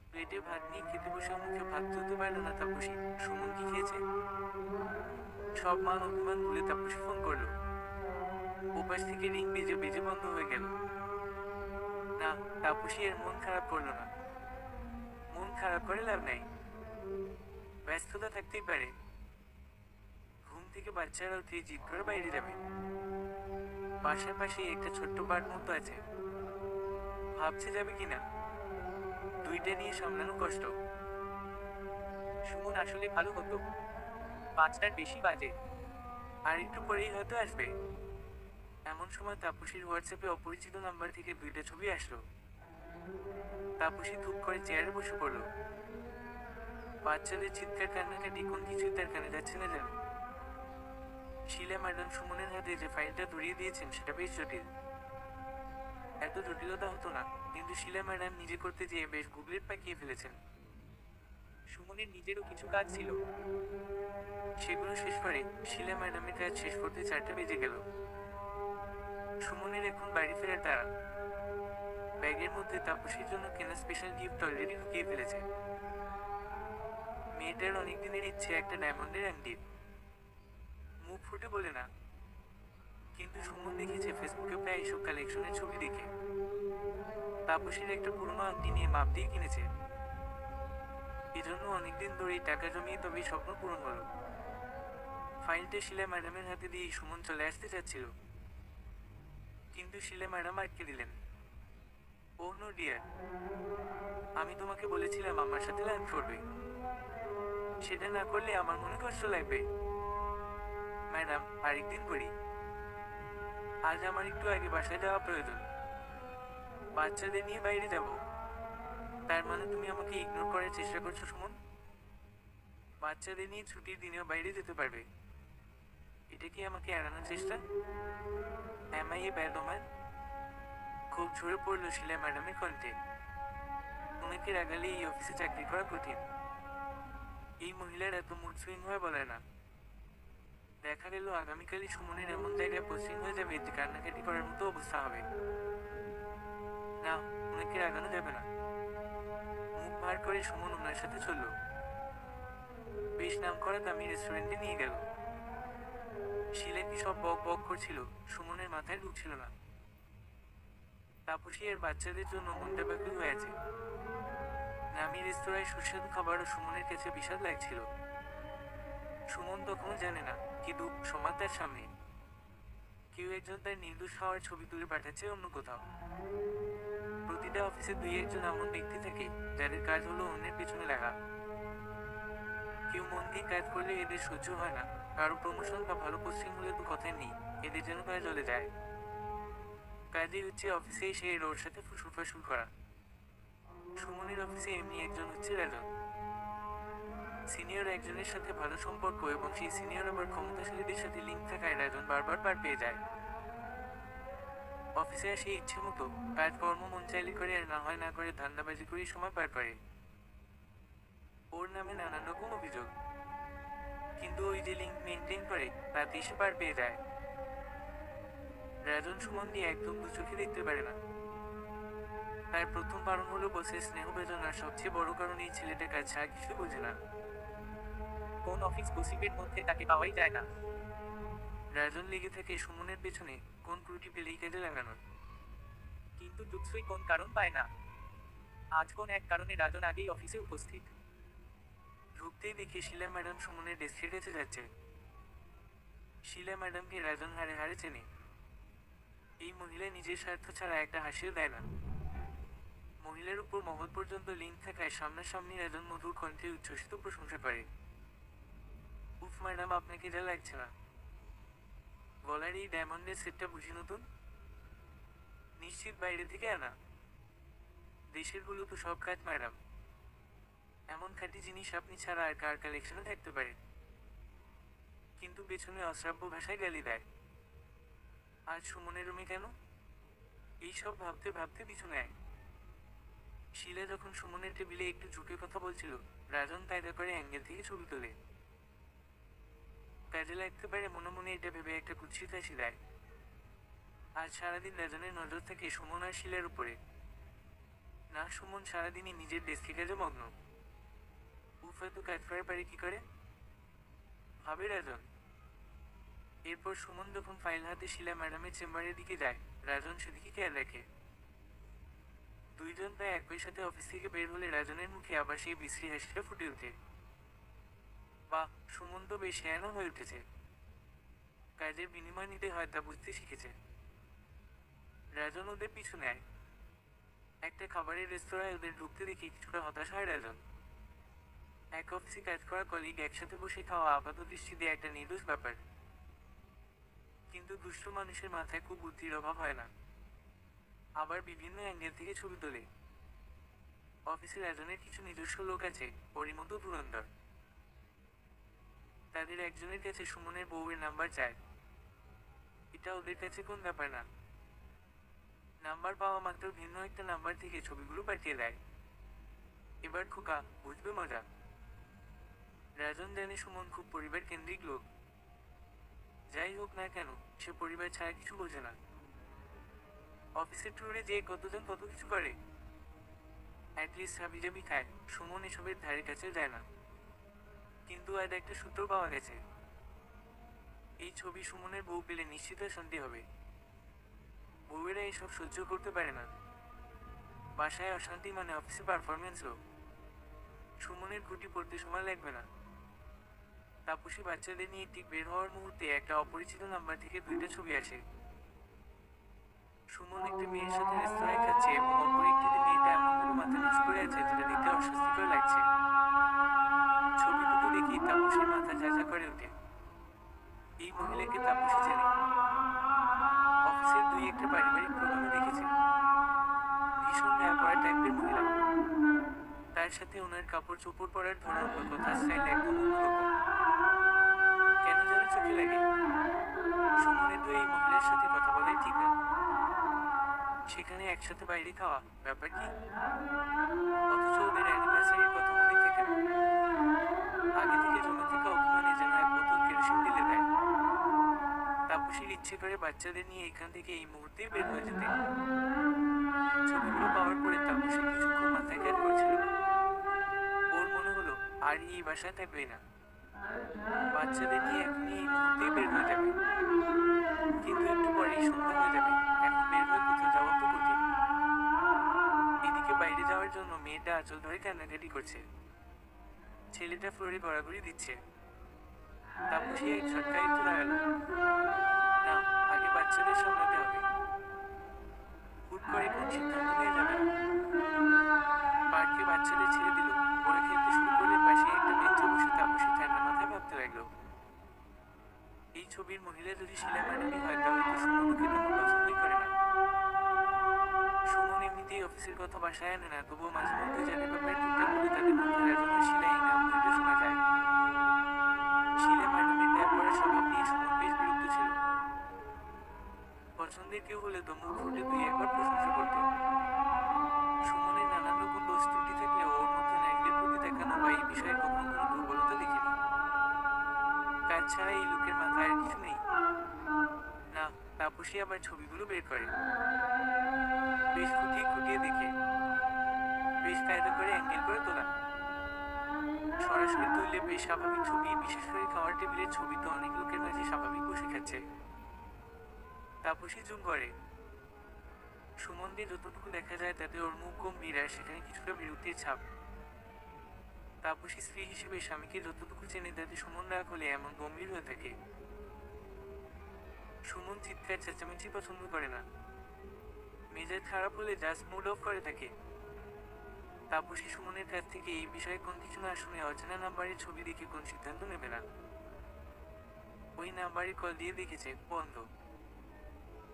প্লেটে ভাত নিয়ে খেতে বসে মুখে ভাত তুলতে পারল না তাপসী। সুমন কি খেয়েছে? সব মান অভিমান ভুলে তাপসী ফোন করলো। ওপাশ থেকে রিং বেজে বেজে বন্ধ হয়ে গেল। না, তাপসী এর মন খারাপ করলো না। মন খারাপ করে লাভ নাই, ব্যস্ততা থাকতেই পারে। ঘুম থেকে বাচ্চারা উঠে জিদ করে বাইরে যাবে। বাসার পাশে একটা ছোট্ট পার্ক মতো আছে। ভাবছে যাবে কিনা। দুইটা নিয়ে সামলানো কষ্ট। সুমন আসলে ভালো হতো। 5টার বেশি বাজে। আর একটু পরেই হয়তো আসবে। এমন সময় তাপসীর হোয়াটসঅ্যাপে অপরিচিত নাম্বার থেকে 2টা ছবি আসলো। তাপসী ধূপ করে চেয়ারে বসে পড়ল। বাচ্চাদের চিৎকার কান্নাকাটি কোন কিছুই তার কানে যাচ্ছে না যেন। শিলা ম্যাডাম সুমনের হাতে যে ফাইলটা ধরিয়ে দিয়েছেন সেটা বেশ জটিল। এত জটিলতা হতো না, কিন্তু শিলা ম্যাডাম নিজে করতে যেয়ে বেশ গুগলেট পাকিয়ে ফেলেছেন। সুমনের নিজেরও কিছু কাজ ছিল। সেগুলো শেষ করে শিলা ম্যাডামের কাজ শেষ করতে 4টা বেজে গেল। সুমনের এখন বাড়ি ফেরার তাড়া। ব্যাগের মধ্যে তাপসীর জন্য কেনা স্পেশাল গিফট অলরেডি ঢুকিয়ে ফেলেছে। মেয়েটার অনেকদিনের ইচ্ছে একটা ডায়মন্ডের আংটি। মুখ ফুটে বলে না, কিন্তু সুমন দেখেছে ফেসবুকে প্রায় এইসব কালেকশনের ছবি দেখে। তাপসীর একটা পুরনো আংটি নিয়ে মাপ দিয়ে কিনেছে। এজন্য অনেকদিন ধরেই টাকা জমিয়ে তবেই স্বপ্ন পূরণ হলো। ফাইলটা শিলা ম্যাডামের হাতে দিয়ে সুমন চলে আসতে চাচ্ছিল, কিন্তু শিলা ম্যাডাম আটকে দিলেন। ওহ নো ডিয়ার, আমি তোমাকে বলেছিলাম আমার সাথে লাঞ্চ করবে, সেটা না করলে আমার মনে কষ্ট লাগবে। ম্যাডাম, আরেকদিন করি। আজ আমার একটু আগে বাসায় যাওয়া প্রয়োজন। বাচ্চাদের নিয়ে বাইরে যাব। তার মানে তুমি আমাকে ইগনোর করার চেষ্টা করছো সুমন? বাচ্চাদের নিয়ে ছুটির দিনেও বাইরে যেতে পারবে, এটা কি আমাকে এড়ানোর চেষ্টা? Am I a bad omen? খুব ঝরে পড়ল শিলা ম্যাডামের কণ্ঠে। ওনাকে রাগালে এই অফিসে চাকরি করা কঠিন। এই মহিলার এত মুড সুইং হয়ে বলে না। দেখা গেল আগামীকালই সুমনের এমন জায়গায় পোস্টিং হয়ে যাবে যে কান্নাকাটি করার মতো অবস্থা হবে। না, ওনাকে রাগানো যাবে না। মুখ ভার করে সুমন ওনার সাথে চলল। বেশ নাম করা দামি রেস্টুরেন্টে নিয়ে গেল। শিলা কি সব বক বক করছিল সুমনের মাথায় ঢুকছিল না। তাপসী আর বাচ্চাদের জন্য মনটা ব্যাকুল হয়ে আছে। নামি রেস্তোরাঁয় সুস্বাদু খাবারও সুমনের কাছে বিষাদ লাগছিল। সুমন তখনও জানে না কি দুঃখ সমাজ তার সামনে। কেউ একজন তার নির্দোষ হওয়ার ছবি তুলে পাঠাচ্ছে অন্য কোথাও। প্রতিটা অফিসে দুই একজন এমন ব্যক্তি থাকে যাদের কাজ হলো অন্যের পেছনে লাগা। কেউ মন দিয়ে কাজ করলে এদের সহ্য হয় না, কারো প্রমোশন বা ভালো পোস্টিং হলে তো কথাই নেই, এদের যেন কাজ চলে যায়। কাজই হচ্ছে অফিসে এসে এর ওর সাথে ফুসুর করা। সুমনের অফিসে এমনি একজন হচ্ছে রাজন। সিনিয়র একজনের সাথে ভালো সম্পর্ক এবং সেই সিনিয়র আবার ক্ষমতাশালীদের সাথে লিঙ্ক থাকায় রাজন বারবার পার পেয়ে যায়। অফিসে আসে ইচ্ছে মতো কাজকর্ম মন চাইলে করে, আর না হয় না করে ধান্দাবাজি করে সময় পার করে। ওর নামে নানান রকম অভিযোগ, কিন্তু ওই যে লিঙ্ক মেনটেন করে তাতে সে পার পেয়ে যায়। রাজন সুমন দিয়ে একদম দু চোখে দেখতে পারে না। তার প্রথম কারণ হলো বসের স্নেহ বেদনার, সবচেয়ে বড় কারণ এই ছেলেটা কাজ ছাড়া কিছু বোঝে না। কোন অফিস গসিপের মধ্যে তাকে পাওয়াই যায় না। রাজন লেগে থাকে সুমনের পেছনে কোন ত্রুটি পেলেই কাজে লাগানোর। কিন্তু জুৎসই কোন কারণ পায় না। আজ কোন এক কারণে রাজন আগেই অফিসে উপস্থিত। ঢুকতেই দেখে শিলা ম্যাডাম সুমনের ডেস্কের কাছে যাচ্ছে। শিলা ম্যাডামকে রাজন হাড়ে হাড়ে চেনে। এই মহিলা নিজের স্বার্থ ছাড়া একটা হাসিও দেয় না। মহিলার উপর মহল পর্যন্ত লিঙ্ক থাকায় সামনাসামনি রাজন মধুর কণ্ঠে উচ্ছ্বসিত প্রশংসা করে। উফ ম্যাডাম, আপনাকে যা লাগছে না। গলার এই ডায়মন্ডের সেটটা বুঝি নতুন? নিশ্চিত বাইরে থেকে আনা? দেশের গুলো তো সব কাজ ম্যাডাম। এমন খাঁটি জিনিস আপনি ছাড়া আর কার কালেকশনে থাকতে পারে? কিন্তু পেছনে অশ্রাব্য ভাষায় গালি দেয়। আজ সুমনের রুমে কেন? এই সব ভাবতে ভাবতে পিছু নেয়। শিলা যখন সুমনের টেবিলে একটু ঝুঁকে কথা বলছিল, রাজন কায়দা করে অ্যাঙ্গেল থেকে ছবি তোলে। কাজে লাগতে পারে মনে মনে এটা ভেবে একটা কুৎসিত হাসি দেয়। আজ সারাদিন রাজনের নজর থাকে সুমন আর শিলার উপরে। না, সুমন সারাদিনই নিজের ডেস্কে কাজে মগ্ন। উফ, এত কাজ করার পারে কি করে ভাবে রাজন। এরপর সুমন যখন ফাইল হাতে শিলা ম্যাডামের চেম্বারের দিকে যায়, রাজন সেদিকে খেয়াল রাখে। দুইজন প্রায় একই সাথে অফিস থেকে বের হলে রাজনের মুখে আবার সেই বিশ্রী হাসিটা ফুটে ওঠে। বাহ, সুমন তো বেশ জ্ঞানও হয়ে উঠেছে। কাজের বিনিময় নিতে হয় তা বুঝতে শিখেছে। রাজন ওদের পিছু নেয়। একটা খাবারের রেস্তোরাঁয় ওদের ঢুকতে দেখে কিছুটা হতাশ হয় রাজন। এক অফিসে কাজ করা কলিগ একসাথে বসে খাওয়া আপাত দৃষ্টিতে একটা নির্দোষ ব্যাপার, কিন্তু দুষ্ট মানুষের মাথায় খুব বুদ্ধির অভাব হয় না। আবার বিভিন্ন অ্যাঙ্গেল থেকে ছবি তোলে। অফিসে রাজনের কিছু নিজস্ব লোক আছে, ওরই মতো ধুরন্ধর। তাদের একজনের কাছে সুমনের বউয়ের নাম্বার চায়। এটা ওদের কাছে কোন ব্যাপার না। নাম্বার পাওয়া মাত্র ভিন্ন একটা নাম্বার থেকে ছবিগুলো পাঠিয়ে দেয়। এবার খোকা বুঝবে মজা। রাজন জানে সুমন খুব পরিবার কেন্দ্রিক লোক। যাই হোক না কেন, সে পরিবার ছাড়া কিছু বোঝে না। অফিসের ট্যুরে যে কতজন কত কিছু করে। অ্যাটলিস্ট হাবিজাবি খায়, সুমন এসবের ধারে কাছে যায় না। কিন্তু আজ একটা সূত্র পাওয়া গেছে। এই ছবি সুমনের বউ পেলে নিশ্চিত শান্তি হবে। বউয়েরা এসব সহ্য করতে পারে না। বাসায় অশান্তি মানে অফিসে পারফরমেন্সও। সুমনের গুটি পড়তে সময় লাগবে না। তাপসী বাচ্চাদের নিয়ে ঠিক বের হওয়ার মুহূর্তে একটা অপরিচিত নাম্বার থেকে দুইটা ছবি আসে। সুমন একটা মেয়ের সাথে রেস্তোরাঁয় খাচ্ছে এবং অপর একটিতে মেয়েটা এমনভাবে মাথা নিচু করে আছে যেটা দেখতে অস্বস্তিকর লাগছে। ছবি দুটো দেখি তাপসীর মাথা ঝাঁঝা করে ওঠে। এই মহিলাকে তাপসী চেনে। অফিসের দুই একটা পারিবারিক প্রোগ্রামে দেখেছে। ভীষণ গায়ে পড়া টাইপের মহিলা। তার সাথে ওনার কাপড় চোপড় পরার ধরন বা কথার স্টাইল একদম অন্যরকম। কেন যেন চোখে লাগে। সুমনের তো এই মহিলার সাথে কথা বলাই ঠিক না। সেখানে একসাথে বাইরে খাওয়া, ব্যাপার কি? অথচ ওদের অ্যানিভার্সারির কথা মনে থাকে না। আগে থেকে জমে থাকা অভিমানে যেন এক বোতল কেরোসিন ঢেলে দেয়। তাপসীর ইচ্ছে করে বাচ্চাদের নিয়ে এখান থেকে এই মুহূর্তেই বের হয়ে যেতে। ছবিগুলো পাওয়ার পরে তাপসী কিছুক্ষণ মাথায় কাজ করছিল না। ওর মনে হলো আর এই বাসায় থাকবে না। বাচ্চাদের নিয়ে এখনই এই মুহূর্তেই বের হয়ে যাবে। কিন্তু একটু পরেই সন্ধ্যা হয়ে যাবে, এখন বের হয়ে কোথাও যাওয়া তো কঠিন। এদিকে বাইরে যাওয়ার জন্য মেয়েটা আঁচল ধরে কান্নাকাটি করছে। ছেলেটা ফ্লোরে গড়াগড়ি দিচ্ছে। তাপসী এক ঝটকায় একটু দাঁড়ালো। না, আগে বাচ্চা বাচ্চাদের সামলাতে হবে। হুট করে কোন সিদ্ধান্ত নিয়ে যাবে না। পার্কে বাচ্চাদের ছেড়ে দিল। ওরা খেলতে শুরু করলে পাশে একটা বেঞ্চে বসে তাপসী ঠান্ডা মাথায় ভাবতে লাগলো, এই ছবির মহিলা যদি শিলা ম্যাডামই হয় তাহলে তো সুমন ওকে তেমন পছন্দই করে না। সুমন এমনিতেই অফিসের কথা বাসায় আনে না, তবুও মাঝে মধ্যে যাদের ব্যাপারে টুকটাক বলে তাদের মধ্যে রাজন আর শিলা এই নাম দুইটা শোনা যায়। শিলা ম্যাডামের ট্যাপ করার স্বভাব নিয়ে সুমন বেশ বিরক্ত ছিল। পছন্দের কেউ হলে তো মুখ ফুটে দুই একবার প্রশংসা করত। সুমনের নানান রকম দোষ ত্রুটি থাকলেও ওর মধ্যে নারীদের প্রতি দেখানো বা এই বিষয়ে কখনো কোনো দুর্বলতা দেখিনি। কাজ ছাড়া এই লোকের মাথায় আর কিছু নেই। না, তাপসী আবার ছবিগুলো বের করে। বেশ খুঁটিয়ে খুঁটিয়ে দেখে, বেশ কায়দা করে অ্যাঙ্গেল করে তোলা। সরাসরি তুললে বেশ স্বাভাবিক ছবি, বিশেষ করে খাওয়ার টেবিলের ছবি তো অনেক লোকের মাঝে স্বাভাবিক বসে খাচ্ছে। তাপসী জুম করে। সুমনকে যতটুকু দেখা যায় তাতে ওর মুখ গম্ভীর আর সেখানে কিছুটা বিরক্তির ছাপ। তাপসী স্ত্রী হিসেবে স্বামীকে যতটুকু চেনে তাতে সুমন রাগ হলে এমন গম্ভীর হয়ে থাকে। সুমন চিৎকার চেঁচামেচি পছন্দ করে না। মেজাজ খারাপ হলে জাস্ট মুড অফ করে থাকে। তাপসী সুমনের কাছ থেকে এই বিষয়ে কোন কিছু না শুনে অচেনা নাম্বারের ছবি দেখে কোন সিদ্ধান্ত নেবে না। ওই নাম্বারে কল দিয়ে দেখেছে বন্ধ।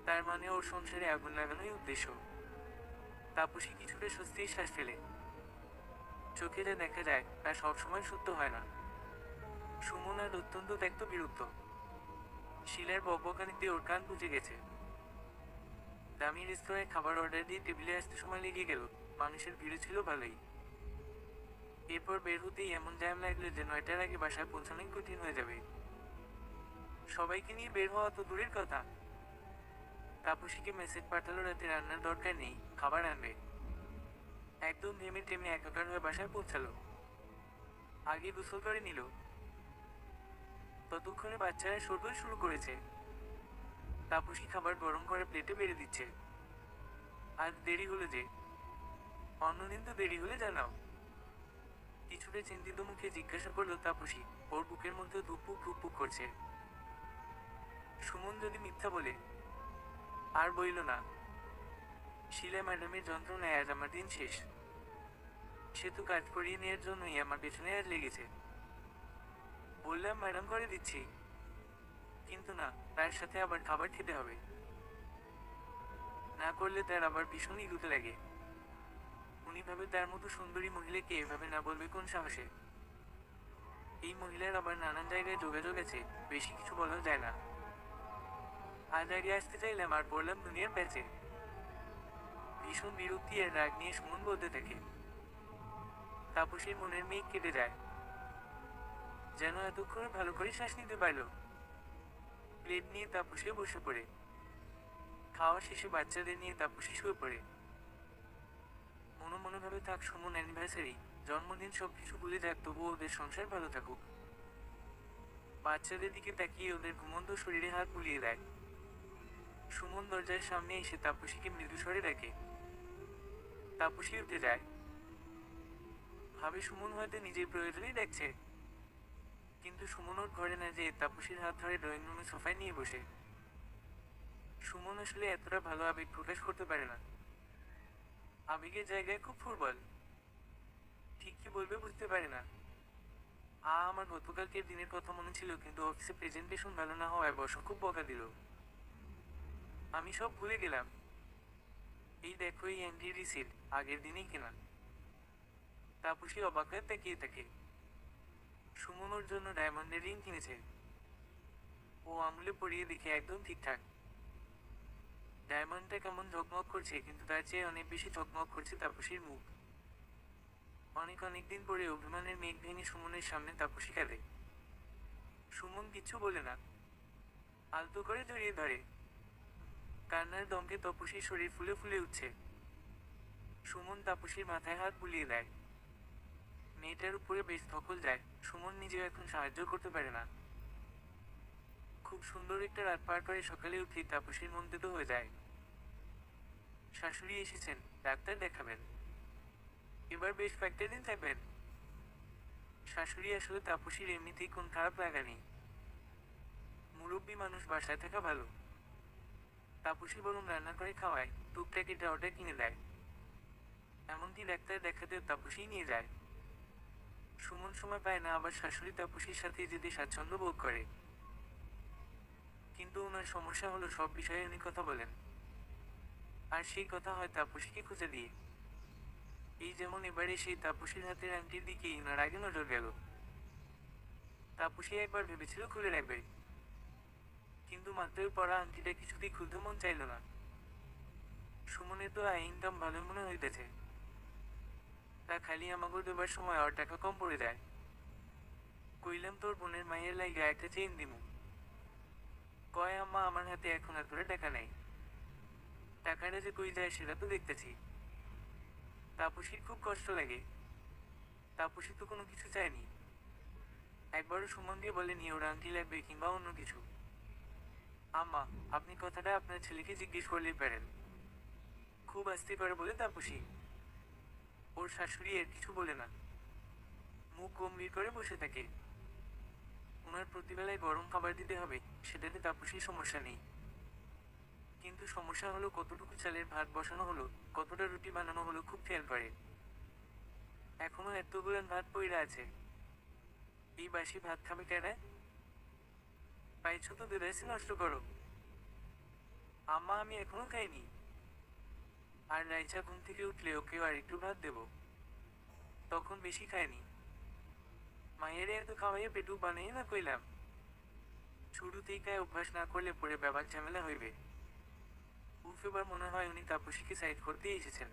তার মানে ওর সংসারে আগুন লাগানোই উদ্দেশ্য। তাপসী কিছুটা স্বস্তির শ্বাস ফেলে। চোখে যা দেখা যায় তা সবসময় সত্য হয় না। সুমন আর অত্যন্ত ত্যক্ত বিরক্ত। শিলার বকবকানিতে ওর কান বুঝে গেছে। দামি রেস্তোরাঁয় খাবার অর্ডার দিয়ে টেবিলে আসতে সময় লেগে গেল। মানুষের ভিড় ছিল ভালোই। এরপর বের হতেই এমন জ্যাম লাগলো যে 9টার আগে বাসায় পৌঁছানোই কঠিন হয়ে যাবে। সবাইকে নিয়ে বের হওয়া তো দূরের কথা, তাপসীকে মেসেজ পাঠালো রাতে রান্নার দরকার নেই, খাবার আনবে। একদম ঘেমে টেমে একাকার হয়ে বাসায় পৌঁছালো। আগে গোসল করে নিল। ততক্ষণে বাচ্চারা শোরগোল শুরু করেছে। তাপসী খাবার গরম করে প্লেটে বেড়ে দিচ্ছে। আজ দেরি হলো যে? অন্যদিন তো দেরি হলে জানাও। কিছুটা চিন্তিত মুখে জিজ্ঞাসা করলো তাপসী। ওর বুকের মধ্যে ধুকপুক ধুকপুক করছে। সুমন যদি মিথ্যা বলে? আর বইল না। শিলা ম্যাডামের যন্ত্রণায় আজ আমার দিন শেষ। সে তো কাজ করিয়ে নেওয়ার জন্যই আমার পেছনে আজ লেগেছে। বললাম ম্যাডাম করে দিচ্ছি, কিন্তু না, তার সাথে আবার খাবার খেতে হবে। না করলে তার আবার ভীষণ ইগুতে লাগে। উনি ভাবে তার মতো সুন্দরী মহিলাকে এভাবে না বলবে কোন সাহসে। এই মহিলার আবার নানান জায়গায় যোগাযোগ আছে, বেশি কিছু বলা যায় না। আজ আগে আসতে চাইলাম আর পড়লাম দুনিয়ার প্যাচে। ভীষণ বিরক্তি আর রাগ নিয়ে সুমন বলতে থাকে। তাপসীর মনের মেঘ কেটে যায়। যেন এতক্ষণে ভালো করে শ্বাস নিতে পারল। প্লেট নিয়ে তাপসীও বসে পড়ে। খাওয়া শেষে বাচ্চাদের নিয়ে তাপসী শুয়ে পড়ে। মনে মনে ভাবে থাক সুমন অ্যানিভার্সারি, জন্মদিন সবকিছু ভুলে যাক, তবুও ওদের সংসার ভালো থাকুক। বাচ্চাদের দিকে তাকিয়ে ওদের ঘুমন্ত শরীরে হাত বুলিয়ে দেয়। সুমন দরজার সামনে এসে তাপসীকে মৃদুস্বরে ডাকে। তাপসী উঠে যায়। ভাবে সুমন হয়তো নিজের প্রয়োজনেই দেখছে। কিন্তু সুমন ওর ঘরে না যেয়ে তাপসীর হাত ধরে ড্রয়িং রুমে সোফায় নিয়ে বসে। সুমন আসলে এতটা ভালো আবেগ প্রকাশ করতে পারে না। আবেগের জায়গায় খুব ফুটবল। ঠিক কি বলবে বুঝতে পারে না। আমার গতকালকের দিনের কথা মনে ছিল, কিন্তু অফিসে প্রেজেন্টেশন ভালো না হওয়ায় বস খুব বকা দিল। আমি সব ভুলে গেলাম। এই দেখো এই অ্যান্টি রিসিট, আগের দিনেই কেনা। তাপসী অবাক হয়ে তাকিয়ে থাকে। সুমন ওর জন্য ডায়মন্ডের রিং কিনেছে। ও আঙুলে পরিয়ে দেখে একদম ঠিকঠাক। ডায়মন্ডটা কেমন ঝকমক করছে, কিন্তু তার চেয়ে অনেক বেশি ঝকমক করছে তাপসীর মুখ। অনেক অনেক দিন পরে অভিমানের মেঘ ভেঙে সুমনের সামনে তাপসী কাঁদে। সুমন কিচ্ছু বলে না, আলতো করে জড়িয়ে ধরে। কান্নার দমকে তাপসীর শরীর ফুলে ফুলে উঠছে। সুমন তাপসীর মাথায় হাত বুলিয়ে দেয়। মেয়েটার উপরে বেশ ধকল যায়। সুমন নিজেও এখন সাহায্য করতে পারে না। খুব সুন্দর একটা রাত পার করে সকালে উঠে তাপসীর মন তেতো হয়ে যায়। শাশুড়ি এসেছেন, ডাক্তার দেখাবেন। এবার বেশ কয়েকটা দিন থাকবেন। শাশুড়ি আসলে তাপসীর এমনিতেই কোন খারাপ লাগা নেই। মুরব্বী মানুষ বাসায় থাকা ভালো। তাপসী বরং রান্না করে খাওয়ায়, টুকটাক এটা ওটা কিনে দেয়। এমনকি ডাক্তার দেখাতেও তাপসী নিয়ে যায়। সুমন সময় পায় না, আবার শাশুড়ি তাপসীর সাথে যেতে স্বাচ্ছন্দ্য বোধ করে। কিন্তু ওনার সমস্যা হলো সব বিষয়ে উনি কথা বলেন, আর সেই কথা হয় তাপসীকে খুঁজে দিয়ে। এই যেমন এবারে সেই তাপসীর হাতের আংটির দিকেই ওনার আগে নজর গেল। তাপসী একবার ভেবেছিল খুলে রাখবে, কিন্তু মাত্রই পরা আংটিটা কিছুতেই খুলতে মন চাইল না। সুমনের তো আয় ইনকাম ভালো মনে হইতেছে, তা খালি আমাকে দেবার সময় আর টাকা কম পড়ে যায়। কইলাম তোর বোনের মায়ের লাইগা একটা চেইন দিমু। কয় আম্মা আমার হাতে এখন আর করে টাকা নেই। টাকাটা যে কই যায় সেটা তো দেখতেছি। তাপসীর খুব কষ্ট লাগে। তাপসী তো কোনো কিছু চায়নি, একবারও সুমন দিয়ে বলেনি ওর আংটি লাগবে কিংবা অন্য কিছু। আম্মা, আপনি কথাটা আপনার ছেলেকে জিজ্ঞেস করলেই পারেন। খুব আসতে পারে বলে তাপসী। ওর শাশুড়ি এর কিছু বলে না, মুখ গম্ভীর করে বসে থাকে। ওনার প্রতিবেলায় গরম খাবার দিতে হবে, সেটাতে তাপসীর সমস্যা নেই। কিন্তু সমস্যা হলো কতটুকু চালের ভাত বসানো হলো, কতটা রুটি বানানো হলো খুব খেয়াল করে। এখনো এতগুলো ভাত পইরা আছে, এই বাসি ভাত খাবে কেনা? পাইছো তো দেদাইসে নষ্ট করো। আম্মা আমি এখনো খাইনি। আর রাইচা ঘুম থেকে উঠলে ওকেও আর একটু ভাত দেব, তখন বেশি খায়নি। মায়ের এত খাওয়াইয়ে পেটু বানিয়ে না কইলাম। শুরুতেই খায় অভ্যাস না করলে পরে ব্যাপার ঝামেলা হইবে। উফ, এবার মনে হয় উনি তাপসীকে সাইড করতে এসেছেন।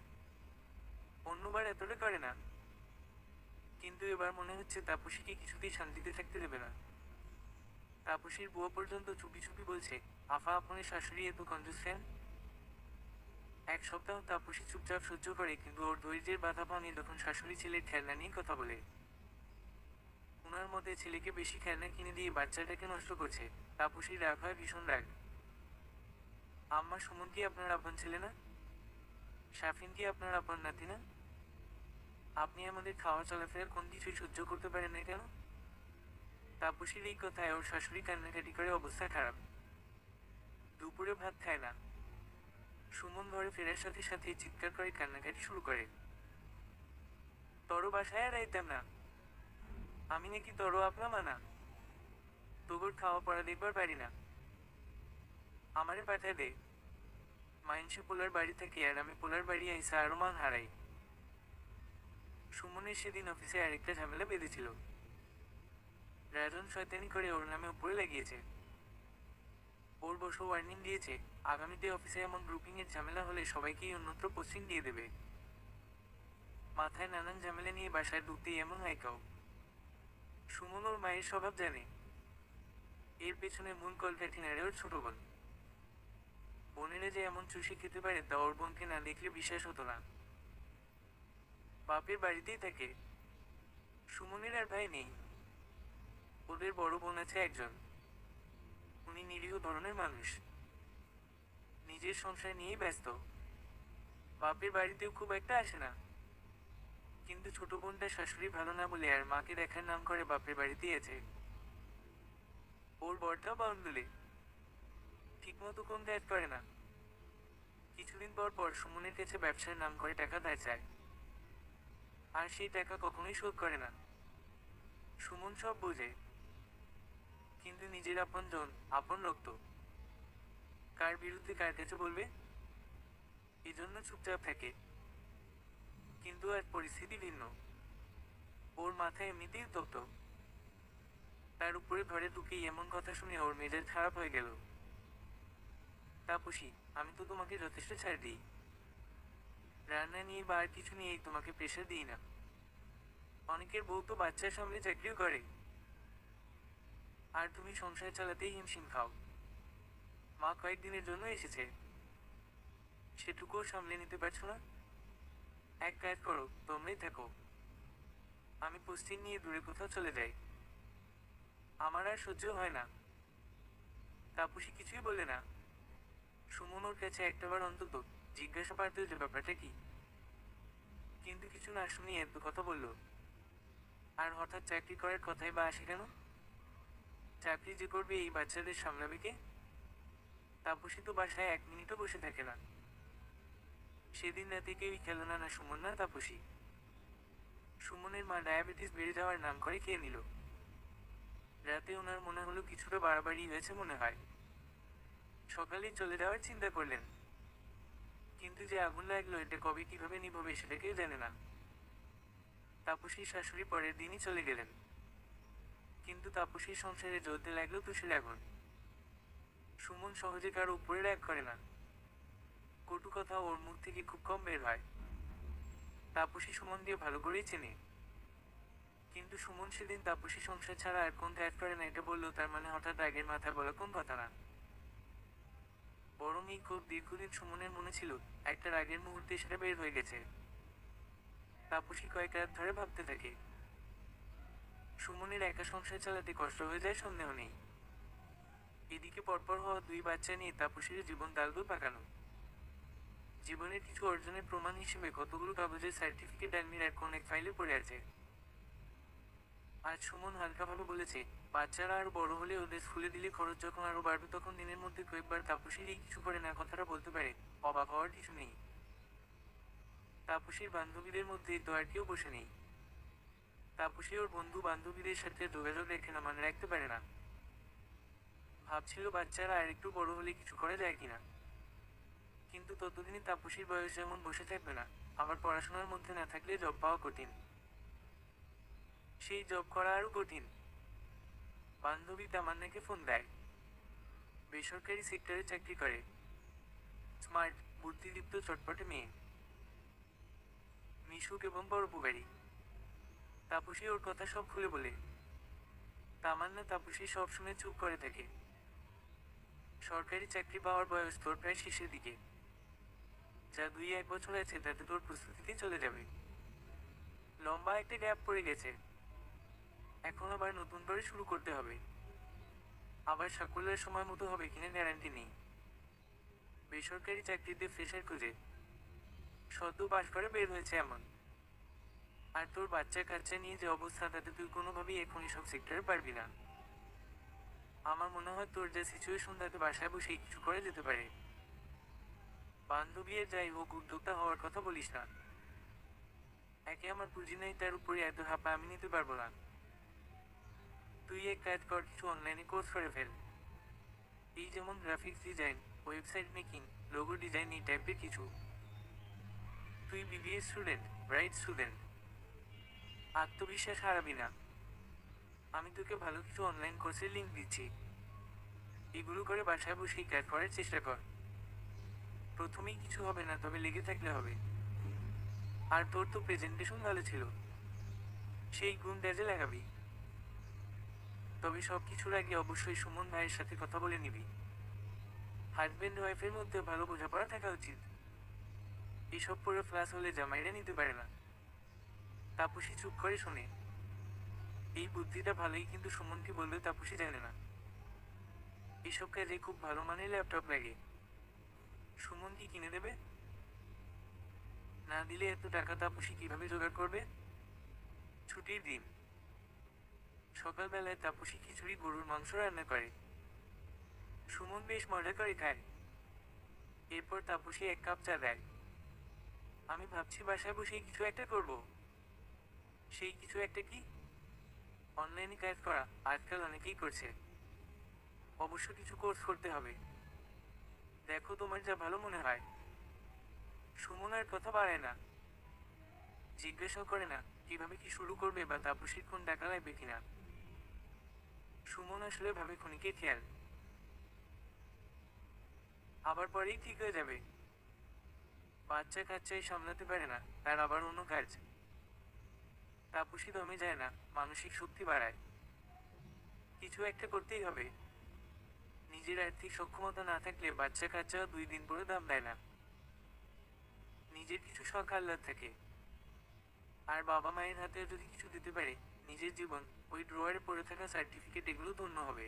অন্যবার এতটা করে না, কিন্তু এবার মনে হচ্ছে তাপসীকে কিছুতেই শান্তিতে থাকতে দেবে না। তাপসীর বুয়া পর্যন্ত চুপি চুপি বলছে, আফা আপনার শাশুড়ি এত কঞ্জুস কেন? এক সপ্তাহ তাপসী চুপচাপ সহ্য করে, কিন্তু ওর ধৈর্যের বাধা ভাঙে যখন শাশুড়ি ছেলের খেলনা নিয়ে কথা বলে। ওনার মতে ছেলেকে বেশি খেলনা কিনে দিয়ে বাচ্চাটাকে নষ্ট করছে। তাপসীর রাগ হয়, ভীষণ রাগ। আম্মা, সুমন কি আপনার আপন ছেলে না? শাফিন কি আপনার আপন নাতি না? আপনি আমাদের খাওয়া চলাফেরার কোন কিছুই সহ্য করতে পারেন না কেন? তাপসীর এই কথায় ওর শাশুড়ি কান্নাকাটি করে অবস্থা খারাপ। দুপুরে ভাত খায় না। সুমন ঘরে ফেরার সাথে সাথে চিৎকার করে কান্নাকাটি শুরু করে। তরো বাসায় আর আইতাম না, আমি নাকি তরো আপনা মানা? তোর খাওয়া পড়া দেখবার পারি না, আমারে পাঠায় দে। মাইনসে পোলার বাড়ি থেকে আর আমি পোলার বাড়ি আইসা আরো মান হারাই। সুমনের সেদিন অফিসে আরেকটা ঝামেলা বেঁধেছিল। রাজন শয়তানি করে ওর নামে উপরে লাগিয়েছে। ওর বসে ওয়ার্নিং দিয়েছে, আগামীতে অফিসে এমন গ্রুপিং এর ঝামেলা হলে সবাইকেই অন্যত্র পোস্টিং দিয়ে দেবে। মাথায় নানান ঝামেলা নিয়ে বাসায় ঢুকতেই এমন হাইকাও। সুমন ওর মায়ের স্বভাব জানে। এর পেছনে মূল কলকাঠি নাড়ে ওর ছোট বোন। বোনেরা যে এমন চুষে খেতে পারে তা ওর বোনকে না দেখলে বিশ্বাস হতো না। বাপের বাড়িতেই থাকে। সুমনের আর ভাই নেই। ওদের বড় বোন আছে একজন, উনি নিরীহ ধরনের মানুষ, নিজের সংসার নিয়েই ব্যস্ত। বাপের বাড়িতেও খুব একটা আসে না। কিন্তু ছোট বোনটা শাশুড়ি ভালো না বলে আর মাকে দেখার নাম করে বাপের বাড়িতেই আছে। ওর বরটাও বাউন্ডুলে, ঠিকমতো কোন ত্যাগ করে না। কিছুদিন পর পর সুমনের কাছে ব্যবসার নাম করে টাকা ধার চায়, আর সেই টাকা কখনোই শোধ করে না। সুমন সব বোঝে, কিন্তু নিজের আপন জন, আপন রক্ত, কার বিরুদ্ধে কার কাছে বলবে, এজন্য চুপচাপ থাকে। কিন্তু আর পরিস্থিতি ভিন্ন। ওর মাথায় এমনিতেই উত্তপ্ত, তার উপরে ঘরে ঢুকেই এমন কথা শুনে ওর মেজাজ খারাপ হয়ে গেল। তাপসী, আমি তো তোমাকে যথেষ্ট ছাড় দিই। রান্না নিয়ে বা আর কিছু নিয়েই তোমাকে প্রেশার দিই না। অনেকের বউ তো বাচ্চার সামনে চাকরিও করে, আর তুমি সংসার চালাতেই হিমশিম খাও। মা কয়েকদিনের জন্য এসেছে, সেটুকুও সামলে নিতে পারছো না। এক কাজ করো, তোমরাই থাকো, আমি পোস্টিং নিয়ে দূরে কোথাও চলে যাই। আমার আর সহ্য হয় না। তাপসী কিছুই বলে না। সুমন ওর কাছে একটাবার অন্তত জিজ্ঞাসা পারত যে ব্যাপারটা কি, কিন্তু কিছু না শুনিয়ে এত কথা বলল। আর হঠাৎ চাকরি করার কথাই বা আসে কেন? চাকরি যে করবে এই বাচ্চাদের সামলাবে কে? তাপসী তো বাসায় 1 মিনিটও বসে থাকে না। সেদিন রাতে কেউই খেলো না, না সুমন না তাপসী। সুমনের মা ডায়াবেটিস বেড়ে যাওয়ার নাম করে খেয়ে নিল। রাতে ওনার মনে হলো কিছুটা বাড়াবাড়ি হয়েছে মনে হয়। সকালে চলে যাওয়ার চিন্তা করলেন, কিন্তু যে আগুন লাগলো এটা কবে কিভাবে নিভবে সেটা কেউ জানে না। তাপসীর শাশুড়ি পরের দিনই চলে গেলেন, কিন্তু তাপসীর সংসারে জ্বলতে লাগলো তুষের আগুন। সুমন সহজে কারো উপরে রাগ করে না, কটু কথা ওর মুখ থেকে খুব কম বের হয়। তাপসী সুমন দিয়ে ভালো করেই চেনে, কিন্তু সুমন সেদিন তাপসী সংসার ছাড়া আর কোন ত্যাগ করে না এটা বললো তার মানে হঠাৎ রাগের মাথায় বলা কোন কথা না। বরং এই খুব দীর্ঘদিন সুমনের মনে ছিল, একটা রাগের মুহূর্তে সেটা বের হয়ে গেছে। তাপসী কয়েক রাত ধরে ভাবতে থাকে। সুমনের একা সংসার চালাতে কষ্ট হয়ে যায় সন্দেহ নেই। এদিকে পরপর হওয়া 2 বাচ্চা নিয়ে তাপসীর জীবন দালদুল পাকানো। জীবনের কিছু অর্জনের প্রমাণ হিসেবে কতগুলো কাগজের সার্টিফিকেট আর্মির এক কোন এক ফাইলে পড়ে আছে। আজ সুমন হালকাভাবে বলেছে, বাচ্চারা আরো বড় হলে ওদের স্কুলে দিলে খরচ যখন আরো বাড়বে তখন দিনের মধ্যে কয়েকবার তাপসীর এই কিছু করে না কথাটা বলতে পারে, অবাক হওয়ার কিছু নেই। তাপসীর বান্ধবীদের মধ্যে তো আর কেউ বসে নেই। তাপসী ওর বন্ধু বান্ধবীদের সাথে যোগাযোগ রেখে না মানে রাখতে পারে না। ভাবছিল বাচ্চারা আর একটু বড় হলে কিছু করা যায় কিনা, কিন্তু ততদিনই তাপসীর বয়স যেমন বসে থাকবে না, আবার পড়াশোনার মধ্যে না থাকলে জব পাওয়া কঠিন। সেই জব করা আরো কঠিন। বান্ধবী তামান্নাকে ফোন দেয়। বেসরকারি সেক্টরে চাকরি করে, স্মার্ট, বুদ্ধিদীপ্ত, চটপটে মেয়ে, মিশুক এবং পরোপকারী। তাপসী ওর কথা সব খুলে বলে। তামান্না তাপসী সব শুনে চুপ করে থাকে। সরকারি চাকরি পাওয়ার বয়স তোর প্রায় শেষের দিকে, যা 2-1 বছর আছে তাতে তোর প্রস্তুতিতে চলে যাবে। লম্বা একটা গ্যাপ পড়ে গেছে, এখন আবার নতুন করে শুরু করতে হবে। আবার সাকল্যের সময় মতো হবে কিনা গ্যারান্টি নেই। বেসরকারি চাকরিতে ফ্রেশার খুঁজে, সদ্য পাশ করে বের হয়েছে এমন। আর তোর বাচ্চা কাচ্চা নিয়ে যে অবস্থা তাতে তুই কোনোভাবেই এখন এসব সেক্টরে পারবি না। আমার মনে হয় তোর যা সিচুয়েশন তাতে বাসায় বসেই কিছু করে যেতে পারে। বান্ধবী যাই হোক উদ্যোক্তা হওয়ার কথা বলিস না। একে আমার পুঁজি নেই, তার উপরে এত হাপা আমি নিতে পারবো না। তুই এক কাজ কর, কিছু অনলাইনে কোর্স করে ফেল। এই যেমন graphics design, website making, logo design, এই টাইপের কিছু। তুই বিবিএ স্টুডেন্ট, ব্রাইট স্টুডেন্ট, আত্মবিশ্বাস হারাবি না। আমি তোকে ভালো কিছু অনলাইন কোর্সের লিঙ্ক দিচ্ছি, এগুলো করে বাসায় বসেই কাজ করার চেষ্টা কর। প্রথমেই কিছু হবে না, তবে লেগে থাকলে হবে। আর তোর তো প্রেজেন্টেশন ভালো ছিল, সেই গুণ কাজে লাগাবি। তবে সব কিছুর আগে অবশ্যই সুমন ভাইয়ের সাথে কথা বলে নিবি। হাজবেন্ড ওয়াইফের মধ্যে ভালো বোঝাপড়া থাকা উচিত। এসব পরে ফ্লাস হলে জামাইরা নিতে পারে না। তাপসী চুপ করে শোনে। এই বুদ্ধিটা ভালোই, কিন্তু সুমনকে বললে তাপসী জানে না। এসব কাজে খুব ভালো মানের ল্যাপটপ লাগে। সুমন কি কিনে দেবে? না দিলে এত টাকা তাপসী কিভাবে জোগাড় করবে? ছুটির দিন, সকালবেলায় তাপসী খিচুড়ি গরুর মাংস রান্না করে। সুমন বেশ মজা করে খায়। এরপর তাপসী 1 কাপ চা দেয়। আমি ভাবছি বাসায় বসেই কিছু একটা করব। সেই কিছু একটা কি? অনলাইনে কাজ করা, আজকাল অনেকেই করছে। অবশ্য কিছু কোর্স করতে হবে। দেখো তোমার যা ভালো মনে হয়। সুমন আর কথা বাড়ায় না, জিজ্ঞাসাও করে না কিভাবে কি শুরু করবে বা তাপসীর কোন টাকা লাগবে কিনা। সুমন আসলে ভাবে ক্ষণিকে খেয়াল, আবার পরেই ঠিক হয়ে যাবে। বাচ্চা কাচ্চাই সামলাতে পারে না, তার আবার অন্য কাজ। তাপসী দমে যায় না, মানসিক শক্তি বাড়ায়। কিছু একটা করতেই হবে। নিজের আর্থিক সক্ষমতা না থাকলে বাচ্চা কাচ্চা 2 দিন পরে দাম দেয় না। নিজের কিছু শখ আহ্লাদ থাকে, আর বাবা মায়ের হাতে যদি কিছু দিতে পারে, নিজের জীবন, ওই ড্রয়ারে পড়ে থাকা সার্টিফিকেট, এগুলো ধন্য হবে।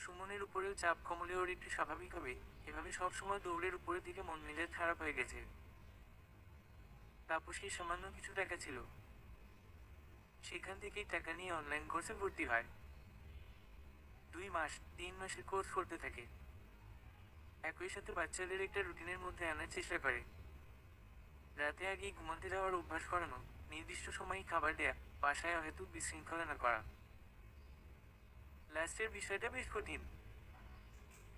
সুমনের উপরেও চাপ কমলে ওর একটু স্বাভাবিক হবে। এভাবে সবসময় দৌড়ের উপরের দিকে মন মেজাজ খারাপ হয়ে গেছে। তাপসীর সামান্য কিছু টাকা ছিল, সেখান থেকেই টাকা নিয়ে অনলাইন কোর্সে ভর্তি হয়। 2 মাস 3 মাসের কোর্স করতে থাকে। একই সাথে বাচ্চাদের একটা রুটিনের মধ্যে আনার চেষ্টা করে। রাতে আগেই ঘুমাতে যাওয়ার অভ্যাস করানো, নির্দিষ্ট সময়ে খাবার দেয়া, বাসায় অহেতুক বিশৃঙ্খলা না করা। লাস্টের বিষয়টা বেশ কঠিন,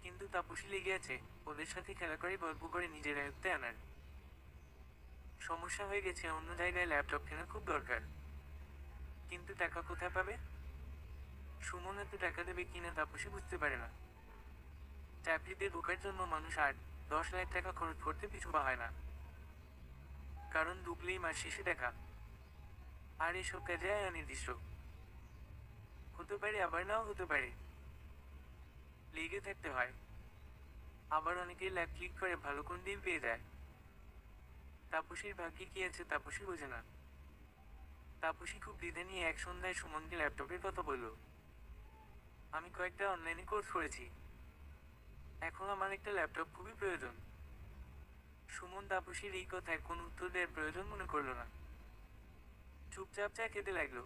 কিন্তু তাপসী লেগে আছে ওদের সাথে খেলা করে গল্প করে নিজের আয়ত্তে আনার। সমস্যা হয়ে গেছে, অন্য জায়গায় ল্যাপটপ কেনা খুব দরকার, কিন্তু টাকা কোথায় পাবে? সুমন এত টাকা দেবে কিনা তাপসী বুঝতে পারে না। চাকরিতে ঢোকার জন্য মানুষ 8-10 লাখ টাকা খরচ করতে পিছু পা হয় না, কারণ ঢুকলেই মাস শেষে টাকা। আর এসব কাজে আয় অনির্দিষ্ট, হতে পারে আবার নাও হতে পারে, লেগে থাকতে হয়। আবার অনেকে ল্যাব ক্লিক করে ভালো কোন ডিল পেয়ে যায়। তাপসীর ভাগ্যে কি আছে তাপসী বোঝে না। তাপসী খুব দ্বিধা নিয়ে এক সন্ধ্যায় সুমনকে ল্যাপটপের কথা বলল। আমি কয়েকটা অনলাইনে কোর্স করেছি, এখন আমার একটা ল্যাপটপ খুবই প্রয়োজন। সুমন তাপসীর এই কথায় কোনো উত্তর দেওয়ার প্রয়োজন মনে করল না, চুপচাপ চা খেতে লাগলো।